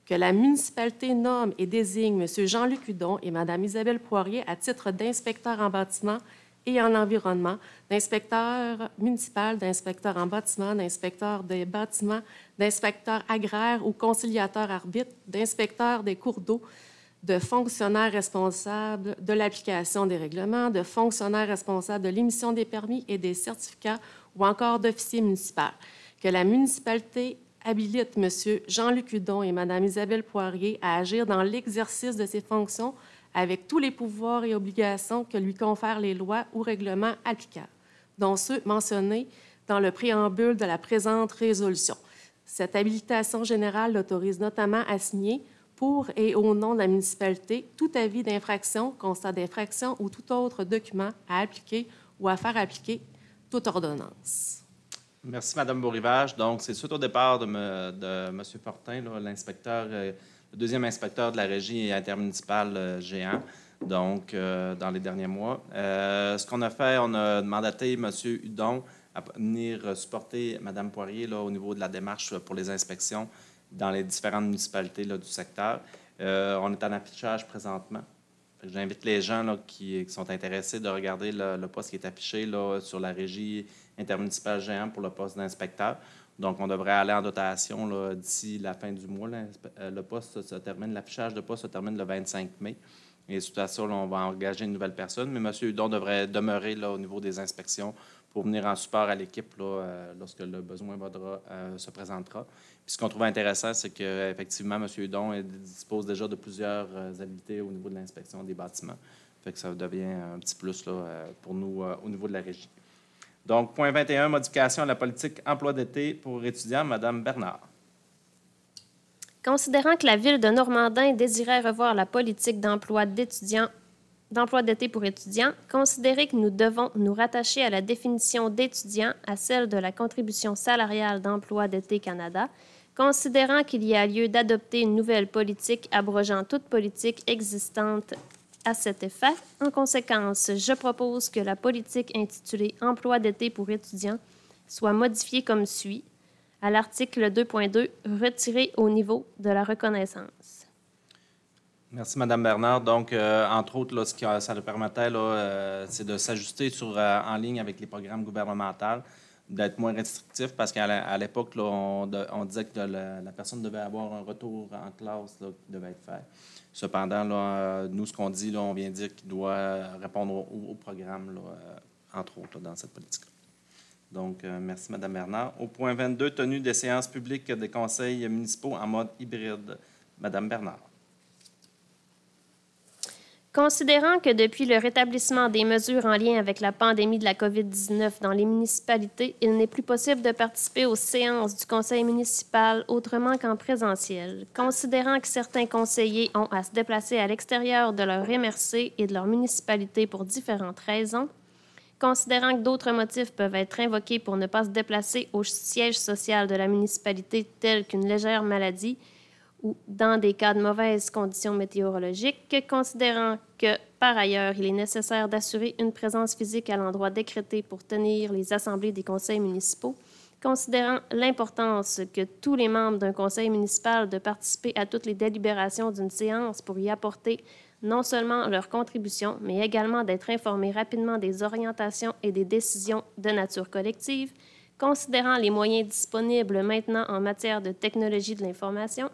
S4: que la municipalité nomme et désigne M. Jean-Luc Hudon et Mme Isabelle Poirier à titre d'inspecteur en bâtiment et en environnement, d'inspecteur municipal, d'inspecteur en bâtiment, d'inspecteur des bâtiments, d'inspecteur agraire ou conciliateur arbitre, d'inspecteur des cours d'eau, de fonctionnaire responsable de l'application des règlements, de fonctionnaire responsable de l'émission des permis et des certificats ou encore d'officier municipal, que la municipalité habilite M. Jean-Luc Hudon et Mme Isabelle Poirier à agir dans l'exercice de ses fonctions avec tous les pouvoirs et obligations que lui confèrent les lois ou règlements applicables, dont ceux mentionnés dans le préambule de la présente résolution. Cette habilitation générale l'autorise notamment à signer, pour et au nom de la municipalité, tout avis d'infraction, constat d'infraction ou tout autre document à appliquer ou à faire appliquer toute ordonnance.
S1: Merci, Mme Beaurivage. Donc, c'est suite au départ de M. Fortin, l'inspecteur, le deuxième inspecteur de la régie intermunicipale géant, donc dans les derniers mois. Ce qu'on a fait, on a mandaté M. Hudon à venir supporter Mme Poirier au niveau de la démarche pour les inspections dans les différentes municipalités du secteur. On est en affichage présentement. J'invite les gens qui sont intéressés de regarder le poste qui est affiché sur la régie intermunicipale géant pour le poste d'inspecteur. Donc, on devrait aller en dotation d'ici la fin du mois. Le poste se termine, l'affichage de poste se termine le 25 mai. Et suite à ça, on va engager une nouvelle personne. Mais M. Hudon devrait demeurer au niveau des inspections pour venir en support à l'équipe lorsque le besoin se présentera. Puis ce qu'on trouve intéressant, c'est qu'effectivement, M. Hudon dispose déjà de plusieurs habiletés au niveau de l'inspection des bâtiments. Fait que ça devient un petit plus pour nous au niveau de la régie. Donc, point 21, modification à la politique emploi d'été pour étudiants. Mme Bernard.
S6: Considérant que la Ville de Normandin désirait revoir la politique d'emploi d'été pour étudiants, considérer que nous devons nous rattacher à la définition d'étudiant à celle de la contribution salariale d'emploi d'été Canada, considérant qu'il y a lieu d'adopter une nouvelle politique abrogeant toute politique existante à cet effet. En conséquence, je propose que la politique intitulée « Emploi d'été pour étudiants » soit modifiée comme suit. À l'article 2.2, retiré au niveau de la reconnaissance.
S1: Merci, Mme Bernard. Donc, entre autres, ce que ça nous permettait, c'est de s'ajuster en ligne avec les programmes gouvernementaux. d'être moins restrictif parce qu'à l'époque, là, on disait que la personne devait avoir un retour en classe là, qui devait être fait. Cependant, là, nous, ce qu'on dit, là, on vient dire qu'il doit répondre au programme, là, entre autres, là, dans cette politique-là. Donc, merci, Mme Bernard. Au point 22, tenue des séances publiques des conseils municipaux en mode hybride. Mme Bernard.
S6: Considérant que depuis le rétablissement des mesures en lien avec la pandémie de la COVID-19 dans les municipalités, il n'est plus possible de participer aux séances du conseil municipal autrement qu'en présentiel. Considérant que certains conseillers ont à se déplacer à l'extérieur de leur MRC et de leur municipalité pour différentes raisons, considérant que d'autres motifs peuvent être invoqués pour ne pas se déplacer au siège social de la municipalité, tels qu'une légère maladie, ou dans des cas de mauvaises conditions météorologiques, considérant que, par ailleurs, il est nécessaire d'assurer une présence physique à l'endroit décrété pour tenir les assemblées des conseils municipaux, considérant l'importance que tous les membres d'un conseil municipal de participer à toutes les délibérations d'une séance pour y apporter non seulement leur contribution, mais également d'être informés rapidement des orientations et des décisions de nature collective, considérant les moyens disponibles maintenant en matière de technologie de l'information,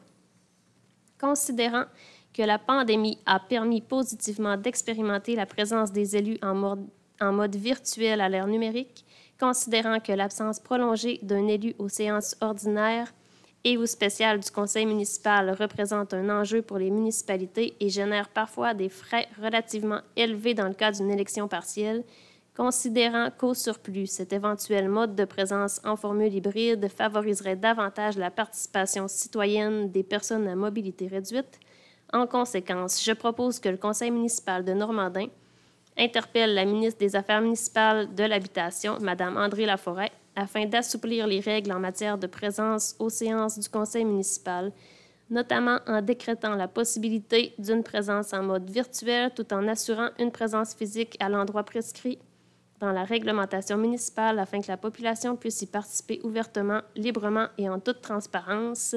S6: considérant que la pandémie a permis positivement d'expérimenter la présence des élus en mode virtuel à l'ère numérique, considérant que l'absence prolongée d'un élu aux séances ordinaires et ou spéciales du conseil municipal représente un enjeu pour les municipalités et génère parfois des frais relativement élevés dans le cas d'une élection partielle, considérant qu'au surplus, cet éventuel mode de présence en formule hybride favoriserait davantage la participation citoyenne des personnes à mobilité réduite. En conséquence, je propose que le conseil municipal de Normandin interpelle la ministre des Affaires municipales de l'Habitation, Mme André Laforêt, afin d'assouplir les règles en matière de présence aux séances du conseil municipal, notamment en décrétant la possibilité d'une présence en mode virtuel tout en assurant une présence physique à l'endroit prescrit dans la réglementation municipale afin que la population puisse y participer ouvertement, librement et en toute transparence,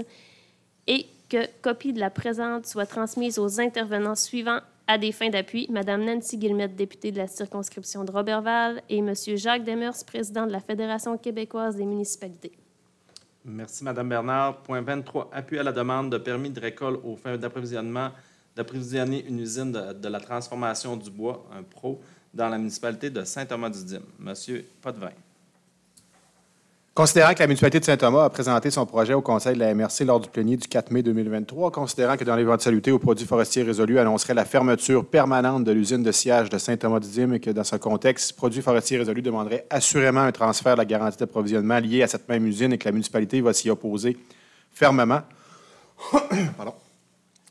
S6: et que copie de la présente soit transmise aux intervenants suivants à des fins d'appui, Mme Nancy Guillemette, députée de la circonscription de Roberval, et M. Jacques Demers, président de la Fédération québécoise des municipalités.
S1: Merci, Mme Bernard. Point 23, appui à la demande de permis de récolte aux fins d'approvisionner une usine de la transformation du bois, un PRO, dans la municipalité de Saint-Thomas-du-Dîme. Monsieur Potvin.
S7: Considérant que la municipalité de Saint-Thomas a présenté son projet au conseil de la MRC lors du plénier du 4 mai 2023, considérant que dans l'éventualité où produits forestiers résolus annoncerait la fermeture permanente de l'usine de sciage de Saint-Thomas-du-Dîme et que dans ce contexte, produits forestiers résolus demanderait assurément un transfert de la garantie d'approvisionnement liée à cette même usine et que la municipalité va s'y opposer fermement. Pardon.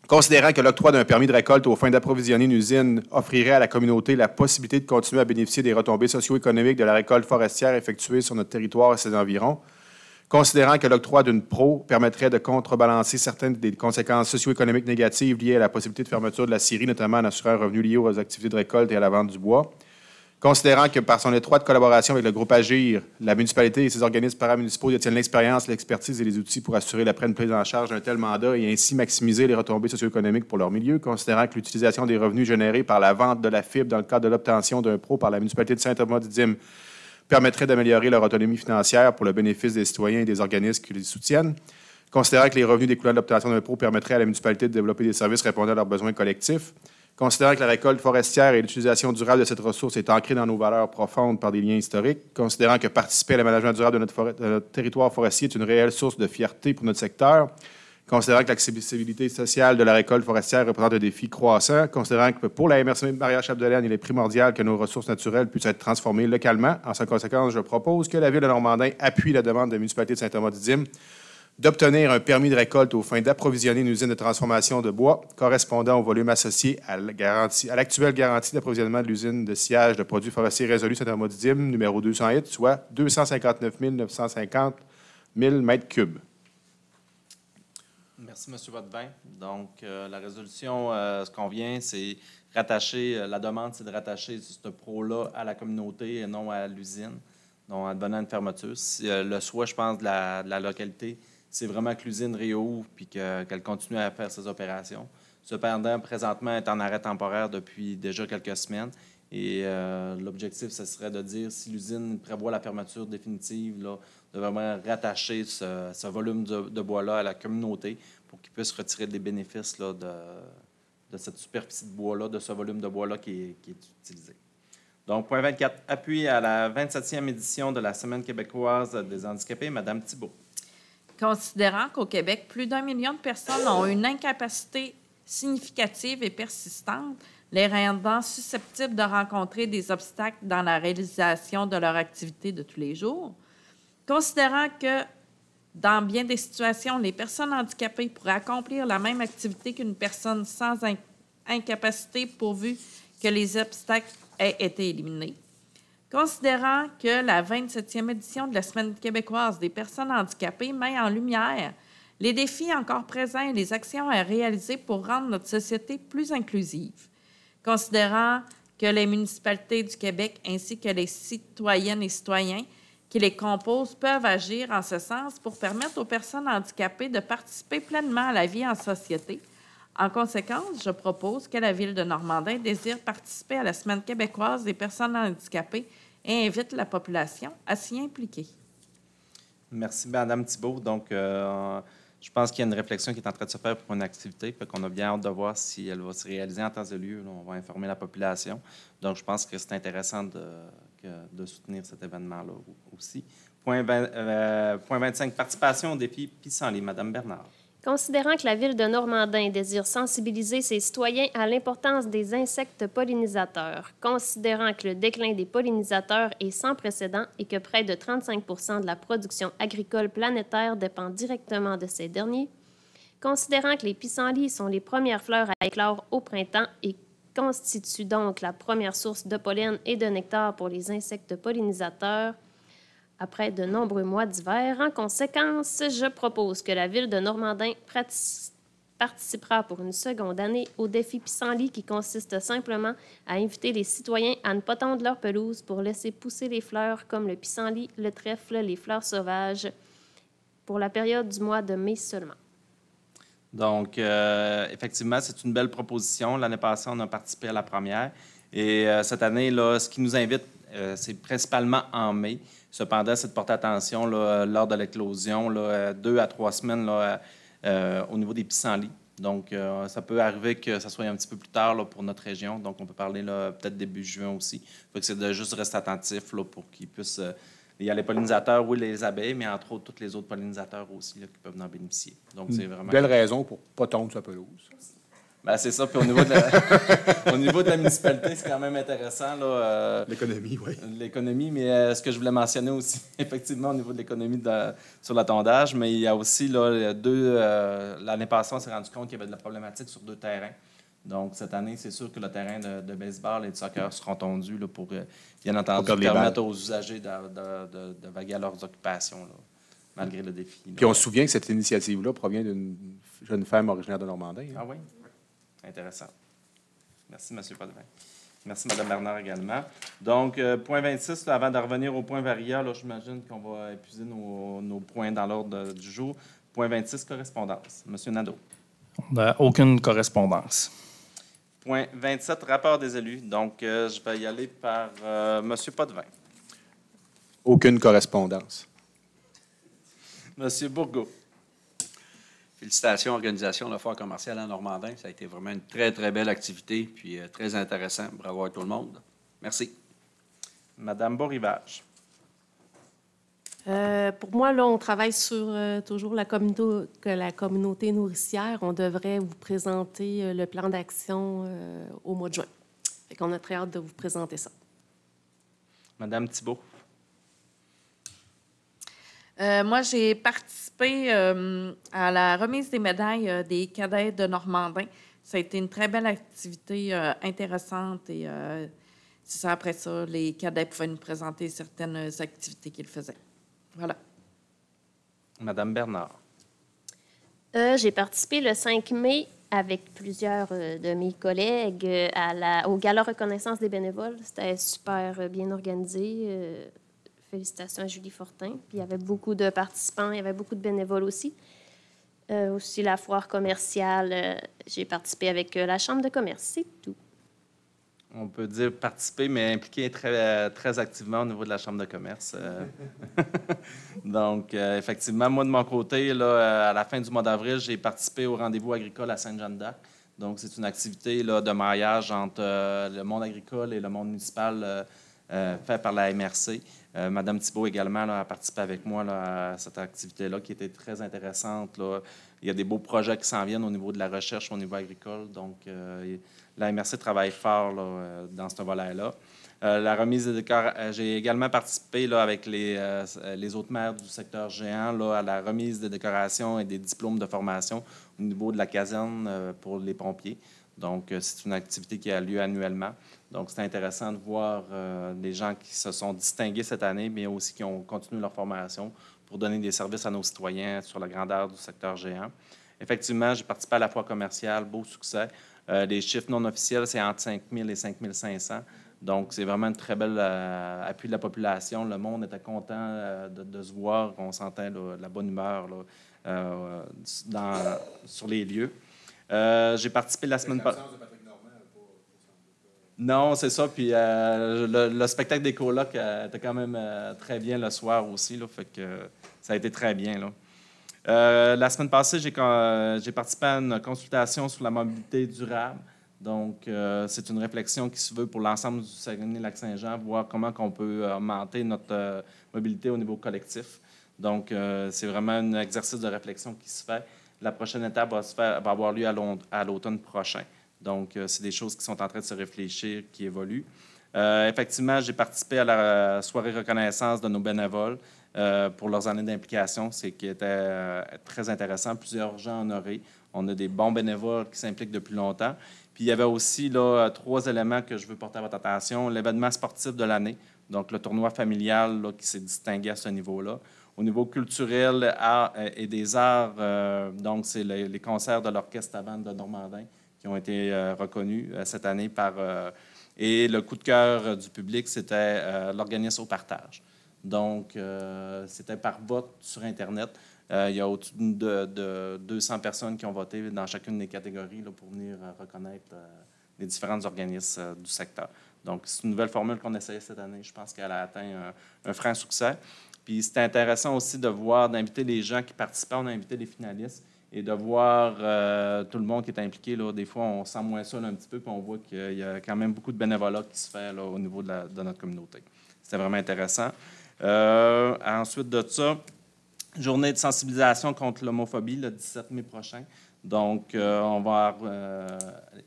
S7: Considérant que l'octroi d'un permis de récolte aux fins d'approvisionner une usine offrirait à la communauté la possibilité de continuer à bénéficier des retombées socio-économiques de la récolte forestière effectuée sur notre territoire et ses environs, considérant que l'octroi d'une PRO permettrait de contrebalancer certaines des conséquences socio-économiques négatives liées à la possibilité de fermeture de la scierie, notamment en assurant un revenu lié aux activités de récolte et à la vente du bois, considérant que par son étroite collaboration avec le groupe Agir, la municipalité et ses organismes paramunicipaux détiennent l'expérience, l'expertise et les outils pour assurer la pleine prise en charge d'un tel mandat et ainsi maximiser les retombées socio-économiques pour leur milieu, considérant que l'utilisation des revenus générés par la vente de la fibre dans le cadre de l'obtention d'un PRO par la municipalité de Saint-Thomas-du-Dîme permettrait d'améliorer leur autonomie financière pour le bénéfice des citoyens et des organismes qui les soutiennent, considérant que les revenus découlant de l'obtention d'un PRO permettraient à la municipalité de développer des services répondant à leurs besoins collectifs, considérant que la récolte forestière et l'utilisation durable de cette ressource est ancrée dans nos valeurs profondes par des liens historiques, considérant que participer à l'aménagement durable de notre territoire forestier est une réelle source de fierté pour notre secteur, considérant que l'accessibilité sociale de la récolte forestière représente un défi croissant, considérant que pour la MRC Maria-Chapdelaine, il est primordial que nos ressources naturelles puissent être transformées localement. En sa conséquence, je propose que la Ville de Normandin appuie la demande de la municipalité de Saint-Thomas-du-Dîme d'obtenir un permis de récolte aux fins d'approvisionner une usine de transformation de bois correspondant au volume associé à l'actuelle garantie d'approvisionnement de l'usine de sciage de produits forestiers résolus Saint-Thomas-du-Dîme, numéro 208, soit 259 950 000 m3.
S1: Merci, M. Potvin. Donc, la résolution, ce qu'on vient, c'est rattacher, la demande, c'est de rattacher ce PRO-là à la communauté et non à l'usine, donc en donnant une fermeture. Le souhait, je pense, de la localité, c'est vraiment que l'usine réouvre puis qu'elle continue à faire ses opérations. Cependant, présentement, elle est en arrêt temporaire depuis déjà quelques semaines Et l'objectif, ce serait de dire si l'usine prévoit la fermeture définitive, là, de vraiment rattacher ce volume de bois-là à la communauté pour qu'ils puissent retirer des bénéfices là, de cette superficie de bois-là, de ce volume de bois-là qui est utilisé. Donc, point 24, appui à la 27e édition de la Semaine québécoise des handicapés. Madame Thibault.
S2: Considérant qu'au Québec, plus d'1 million de personnes ont une incapacité significative et persistante, les rendant susceptibles de rencontrer des obstacles dans la réalisation de leur activité de tous les jours. Considérant que, dans bien des situations, les personnes handicapées pourraient accomplir la même activité qu'une personne sans incapacité pourvu que les obstacles aient été éliminés. Considérant que la 27e édition de la Semaine québécoise des personnes handicapées met en lumière les défis encore présents et les actions à réaliser pour rendre notre société plus inclusive. Considérant que les municipalités du Québec ainsi que les citoyennes et citoyens qui les composent peuvent agir en ce sens pour permettre aux personnes handicapées de participer pleinement à la vie en société. En conséquence, je propose que la Ville de Normandin désire participer à la Semaine québécoise des personnes handicapées et invite la population à s'y impliquer.
S1: Merci, Mme Thibault. Donc, je pense qu'il y a une réflexion qui est en train de se faire pour une activité, puis qu'on a bien hâte de voir si elle va se réaliser en temps et lieu. Là, on va informer la population. Donc, je pense que c'est intéressant de soutenir cet événement-là aussi. Point 25, participation au défi Pissenlit. Madame Bernard.
S6: Considérant que la Ville de Normandin désire sensibiliser ses citoyens à l'importance des insectes pollinisateurs, considérant que le déclin des pollinisateurs est sans précédent et que près de 35 % de la production agricole planétaire dépend directement de ces derniers, considérant que les pissenlits sont les premières fleurs à éclore au printemps et constituent donc la première source de pollen et de nectar pour les insectes pollinisateurs, après de nombreux mois d'hiver. En conséquence, je propose que la Ville de Normandin participera pour une seconde année au défi Pissenlit qui consiste simplement à inviter les citoyens à ne pas tondre leur pelouse pour laisser pousser les fleurs comme le pissenlit, le trèfle, les fleurs sauvages pour la période du mois de mai seulement.
S1: Donc, effectivement, c'est une belle proposition. L'année passée, on a participé à la première. Et cette année, là, ce qui nous invite, c'est principalement en mai. Cependant, c'est de porter attention là, lors de l'éclosion, 2 à 3 semaines là, au niveau des pissenlits. Donc, ça peut arriver que ça soit un petit peu plus tard là, pour notre région. Donc, on peut parler peut-être début juin aussi. Fait que c'est de juste rester attentif là, pour qu'ils puissent... il y a les pollinisateurs, oui, les abeilles, mais entre autres, tous les autres pollinisateurs aussi là, qui peuvent en bénéficier. Donc, c'est vraiment...
S7: Belle raison pour ne pas tondre sa pelouse.
S1: Ben, c'est ça. Puis au niveau de la municipalité, c'est quand même intéressant.
S7: L'économie, oui.
S1: L'économie, mais ce que je voulais mentionner aussi, effectivement, au niveau de l'économie sur l'attondage, mais il y a aussi l'année passée, on s'est rendu compte qu'il y avait de la problématique sur 2 terrains. Donc, cette année, c'est sûr que le terrain de baseball et de soccer seront tondus là, pour, bien entendu, permettre aux usagers de vaguer à leurs occupations, là, malgré le défi. Là.
S7: Puis on se souvient que cette initiative-là provient d'une jeune femme originaire de Normandin. Hein?
S1: Ah oui? Intéressant. Merci, M. Potvin. Merci, Mme Bernard également. Donc, point 26, là, avant de revenir au point varia, j'imagine qu'on va épuiser nos points dans l'ordre du jour. Point 26, correspondance. M. Nadeau.
S5: On n'a aucune correspondance.
S1: Point 27, rapport des élus. Donc, je vais y aller par M. Potvin.
S7: Aucune correspondance.
S1: M. Bourgault.
S3: Félicitations, organisation de la Foire commerciale en Normandin. Ça a été vraiment une très, très belle activité, puis très intéressant. Bravo à tout le monde. Merci.
S1: Madame Beaurivage.
S4: Pour moi, là, on travaille sur toujours la communauté nourricière. On devrait vous présenter le plan d'action au mois de juin. Fait qu'on a très hâte de vous présenter ça.
S1: Madame Thibault.
S2: Moi, j'ai participé à la remise des médailles des cadets de Normandin. Ça a été une très belle activité intéressante et c'est ça, après ça, les cadets pouvaient nous présenter certaines activités qu'ils faisaient. Voilà.
S1: Madame Bernard.
S6: J'ai participé le 5 mai avec plusieurs de mes collègues au Gala reconnaissance des bénévoles. C'était super bien organisé. Félicitations à Julie Fortin. Puis il y avait beaucoup de participants, il y avait beaucoup de bénévoles aussi. Aussi la foire commerciale, j'ai participé avec la Chambre de commerce, c'est tout.
S1: on peut dire participer, mais impliqué très activement au niveau de la Chambre de commerce. Donc, effectivement, moi, de mon côté, là, à la fin du mois d'avril, j'ai participé au rendez-vous agricole à Sainte-Jeanne-d'Arc. Donc, c'est une activité là, de maillage entre le monde agricole et le monde municipal fait par la MRC. Madame Thibault également là, a participé avec moi là, à cette activité-là qui était très intéressante. Là. Il y a des beaux projets qui s'en viennent au niveau de la recherche, au niveau agricole. Donc, la MRC travaille fort là, dans ce volet-là. La remise des j'ai également participé là, avec les autres maires du secteur géant là, à la remise des décorations et des diplômes de formation au niveau de la caserne pour les pompiers. Donc, c'est une activité qui a lieu annuellement. Donc, c'est intéressant de voir les gens qui se sont distingués cette année, mais aussi qui ont continué leur formation pour donner des services à nos citoyens sur la grandeur du secteur géant. Effectivement, j'ai participé à la foire commerciale, beau succès. Les chiffres non officiels, c'est entre 5 000 et 5 500. Donc, c'est vraiment une très belle appui de la population. Le monde était content de se voir. On sentait là, la bonne humeur là, sur les lieux. J'ai participé la semaine passée. Non, c'est ça. Puis le spectacle des colocs était quand même très bien le soir aussi. Là, fait que ça a été très bien. Là. La semaine passée, j'ai participé à une consultation sur la mobilité durable. Donc, c'est une réflexion qui se veut pour l'ensemble du Saguenay-Lac-Saint-Jean, voir comment on peut augmenter notre mobilité au niveau collectif. Donc, c'est vraiment un exercice de réflexion qui se fait. La prochaine étape va avoir lieu à l'automne prochain. Donc, c'est des choses qui sont en train de se réfléchir, qui évoluent. Effectivement, j'ai participé à la soirée reconnaissance de nos bénévoles pour leurs années d'implication, ce qui était très intéressant. Plusieurs gens honorés. On a des bons bénévoles qui s'impliquent depuis longtemps. Puis, il y avait aussi là, 3 éléments que je veux porter à votre attention. L'événement sportif de l'année, donc le tournoi familial là, qui s'est distingué à ce niveau-là. Au niveau culturel et des arts, donc c'est les concerts de l'Orchestre Tavannes de Normandin qui ont été reconnus cette année et le coup de cœur du public, c'était l'organisme au partage. Donc, c'était par vote sur Internet. Il y a au-dessus de 200 personnes qui ont voté dans chacune des catégories là, pour venir reconnaître les différents organismes du secteur. Donc, c'est une nouvelle formule qu'on essayait cette année. Je pense qu'elle a atteint un franc succès. Puis, c'était intéressant aussi d'inviter les gens qui participaient. On a invité les finalistes et de voir tout le monde qui est impliqué. Là. Des fois, on sent moins ça là, un petit peu, puis on voit qu'il y a quand même beaucoup de bénévolat qui se fait là, au niveau de notre communauté. C'était vraiment intéressant. Ensuite de ça, journée de sensibilisation contre l'homophobie le 17 mai prochain. Donc, on va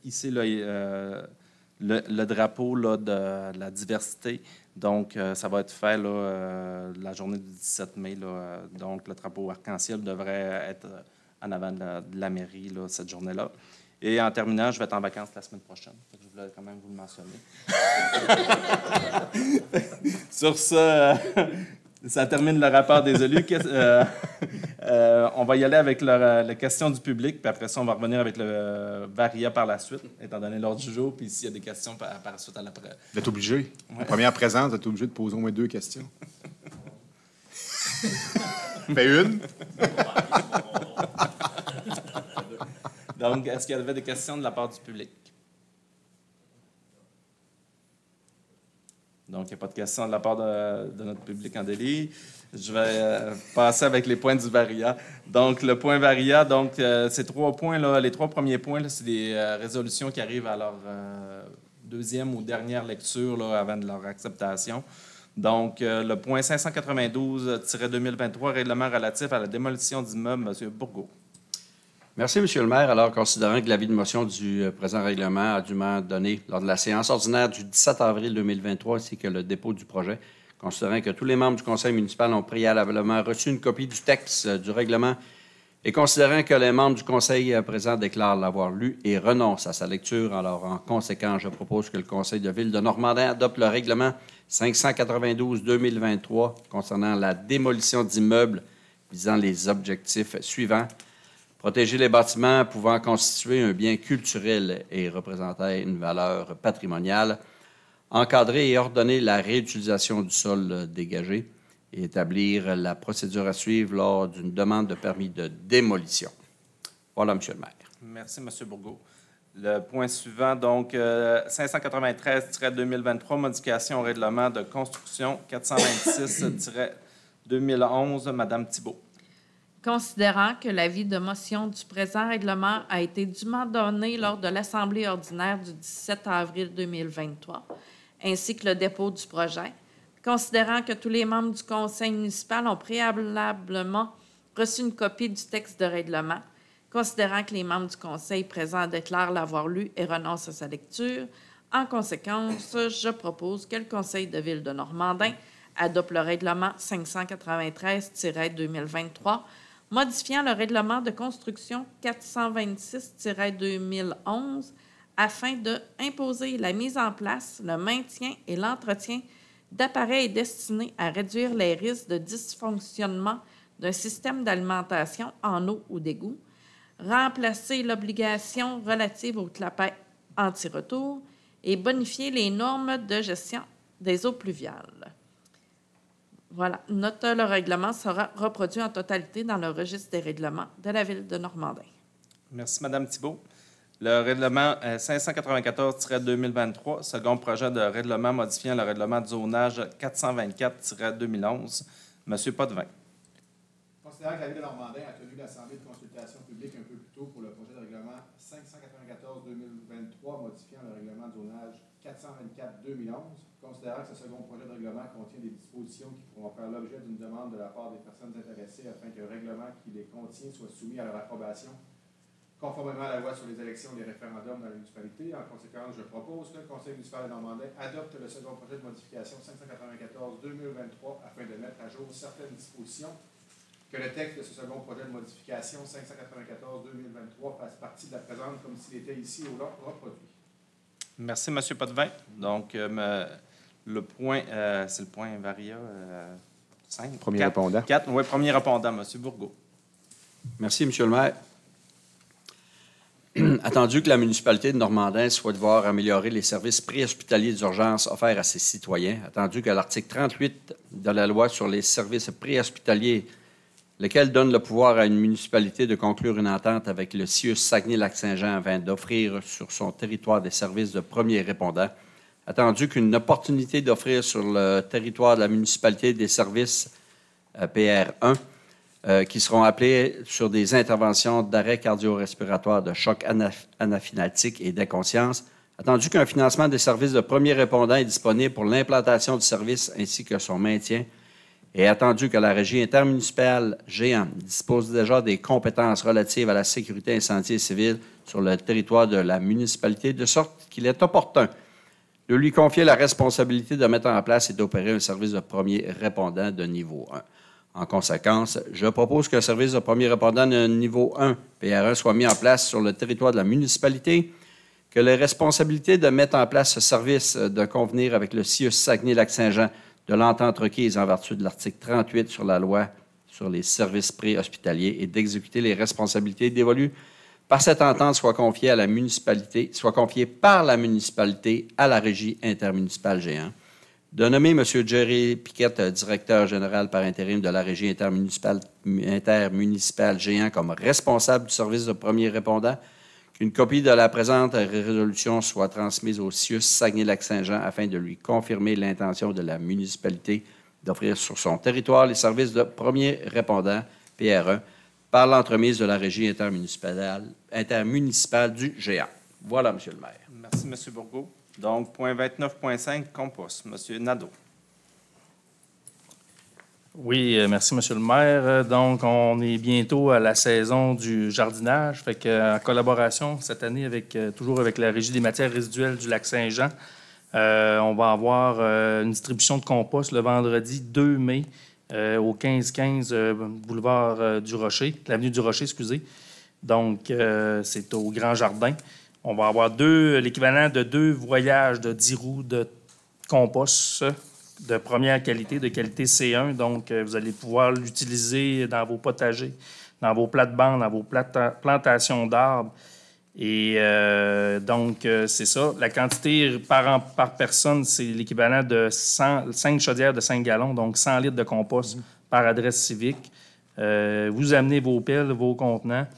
S1: hisser le drapeau là, de la diversité. Donc, ça va être fait là, la journée du 17 mai. Là, donc, le drapeau arc-en-ciel devrait être en avant de la mairie là, cette journée-là. Et en terminant, je vais être en vacances la semaine prochaine. Je voulais quand même vous le mentionner. Sur ça, ça termine le rapport des élus. On va y aller avec la question du public, puis après ça, on va revenir avec le Varia par la suite, étant donné l'ordre du jour, puis s'il y a des questions par la suite à l'après.
S7: Vous êtes obligé. Ouais. La première présence, vous êtes obligé de poser au moins 2 questions. Fais une.
S1: Donc, est-ce qu'il y avait des questions de la part du public? Donc, il n'y a pas de questions de la part de notre public en délit. Je vais passer avec les points du Varia. Donc, le point Varia, donc, ces 3 points, là, les 3 premiers points, là, c'est des résolutions qui arrivent à leur deuxième ou dernière lecture là, avant de leur acceptation. Donc, le point 592-2023, règlement relatif à la démolition d'immeubles, M. Bourgault.
S3: Merci, M. le maire. Alors, considérant que l'avis de motion du présent règlement a dûment donné lors de la séance ordinaire du 17 avril 2023, ainsi que le dépôt du projet, considérant que tous les membres du conseil municipal ont préalablement reçu une copie du texte du règlement et considérant que les membres du conseil présent déclarent l'avoir lu et renoncent à sa lecture, alors en conséquence, je propose que le conseil de ville de Normandin adopte le règlement 592-2023 concernant la démolition d'immeubles visant les objectifs suivants. Protéger les bâtiments pouvant constituer un bien culturel et représenter une valeur patrimoniale. Encadrer et ordonner la réutilisation du sol dégagé et établir la procédure à suivre lors d'une demande de permis de démolition. Voilà, M. le maire.
S1: Merci, M. Bourgault. Le point suivant, donc, 593-2023, modification au règlement de construction 426-2011, Madame Thibault.
S2: Considérant que l'avis de motion du présent règlement a été dûment donné lors de l'Assemblée ordinaire du 17 avril 2023, ainsi que le dépôt du projet, considérant que tous les membres du conseil municipal ont préalablement reçu une copie du texte de règlement, considérant que les membres du conseil présents déclarent l'avoir lu et renoncent à sa lecture, en conséquence, je propose que le conseil de ville de Normandin adopte le règlement 593-2023, modifiant le règlement de construction 426-2011 afin d'imposer la mise en place, le maintien et l'entretien d'appareils destinés à réduire les risques de dysfonctionnement d'un système d'alimentation en eau ou d'égout, remplacer l'obligation relative au clapet anti-retour et bonifier les normes de gestion des eaux pluviales. Voilà. Le règlement sera reproduit en totalité dans le registre des règlements de la Ville de Normandin.
S1: Merci, Mme Thibault. Le règlement 594-2023, second projet de règlement modifiant le règlement de zonage 424-2011. Monsieur Potvin.
S7: Considérant que la Ville de Normandin a tenu l'Assemblée de consultation publique un peu plus tôt pour le projet de règlement 594-2023, modifiant le règlement de zonage 424-2011, considérant que ce second projet de règlement contient des dispositions qui pourront faire l'objet d'une demande de la part des personnes intéressées afin qu'un règlement qui les contient soit soumis à leur approbation, conformément à la loi sur les élections et les référendums dans la municipalité. En conséquence, je propose que le Conseil municipal de Normandin adopte le second projet de modification 594-2023 afin de mettre à jour certaines dispositions, que le texte de ce second projet de modification 594-2023 fasse partie de la présente comme s'il était ici au long reproduit.
S1: Merci, M. Potvin. Donc, le point, c'est le point Varia 5.
S7: Premier répondant.
S1: 4, oui, premier répondant, M. Bourgault.
S3: Merci, M. le maire. Attendu que la municipalité de Normandin souhaite voir améliorer les services préhospitaliers d'urgence offerts à ses citoyens, attendu que l'article 38 de la loi sur les services préhospitaliers, lequel donne le pouvoir à une municipalité de conclure une entente avec le CIUS Saguenay-Lac-Saint-Jean afin d'offrir sur son territoire des services de premiers répondants, attendu qu'une opportunité d'offrir sur le territoire de la municipalité des services PR1 qui seront appelés sur des interventions d'arrêt cardio-respiratoire, de choc anaphylactique et d'inconscience, attendu qu'un financement des services de premiers répondants est disponible pour l'implantation du service ainsi que son maintien, et attendu que la régie intermunicipale géant dispose déjà des compétences relatives à la sécurité incendie et civile sur le territoire de la municipalité, de sorte qu'il est opportun de lui confier la responsabilité de mettre en place et d'opérer un service de premier répondant de niveau 1. En conséquence, je propose qu'un service de premier répondant de niveau 1, PR1, soit mis en place sur le territoire de la municipalité, que les responsabilités de mettre en place ce service de convenir avec le CIUS Saguenay-Lac-Saint-Jean de l'entente requise en vertu de l'article 38 sur la loi sur les services préhospitaliers et d'exécuter les responsabilités dévolues par cette entente soient confiées par la municipalité à la régie intermunicipale géant, de nommer M. Jerry Piquette, directeur général par intérim de la régie intermunicipale géant, comme responsable du service de premier répondant, qu'une copie de la présente résolution soit transmise au CIUS Saguenay-Lac-Saint-Jean afin de lui confirmer l'intention de la municipalité d'offrir sur son territoire les services de premier répondant, PR1, par l'entremise de la régie intermunicipale du géant. Voilà, M. le maire.
S1: Merci, M. Bourgault. Donc, point 29.5, compost. M. Nadeau.
S5: Oui, merci, M. le maire. Donc, on est bientôt à la saison du jardinage. Fait qu'en collaboration cette année toujours avec la Régie des matières résiduelles du Lac-Saint-Jean, on va avoir une distribution de compost le vendredi 2 mai au 1515 boulevard du Rocher, l'avenue du Rocher, excusez. Donc, c'est au Grand Jardin. On va avoir l'équivalent de 2 voyages de 10 roues de compost de première qualité, de qualité C1. Donc, vous allez pouvoir l'utiliser dans vos potagers, dans vos plates-bandes, dans vos plantations d'arbres. Et donc, c'est ça. La quantité par personne, c'est l'équivalent de 5 chaudières de 5 gallons, donc 100 litres de compost par adresse civique. Vous amenez vos pelles, vos contenants,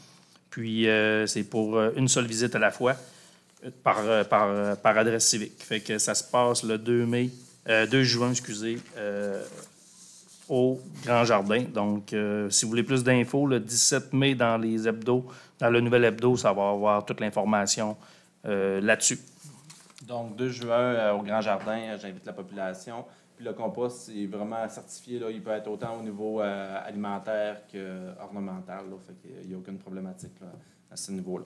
S5: puis c'est pour une seule visite à la fois. par adresse civique. Fait que ça se passe le 2 juin, au Grand Jardin. Donc, si vous voulez plus d'infos, le 17 mai dans les hebdos, dans le nouvel hebdo, ça va avoir toute l'information là-dessus. Donc, 2 juin au Grand Jardin, j'invite la population. Puis le compost, c'est vraiment certifié. Là, il peut être autant au niveau alimentaire qu'ornemental. Fait qu'il n'y a aucune problématique là, à ce niveau-là.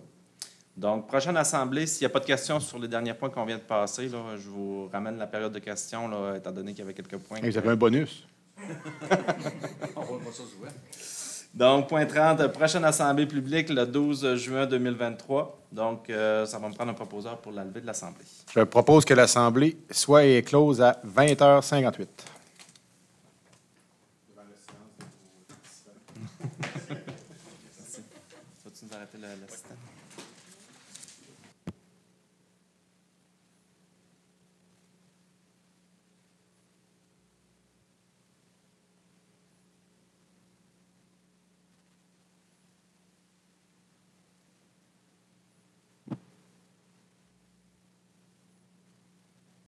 S5: Donc, prochaine assemblée, s'il n'y a pas de questions sur les derniers points qu'on vient de passer, là, je vous ramène la période de questions, là, étant donné qu'il y avait quelques points.
S7: Vous avez un bonus.
S5: Donc, point 30, prochaine assemblée publique le 12 juin 2023. Donc, ça va me prendre un proposeur pour la levée de l'assemblée.
S7: Je propose que l'assemblée soit éclose à 20h58.
S5: Vas-tu nous arrêter l'assistant?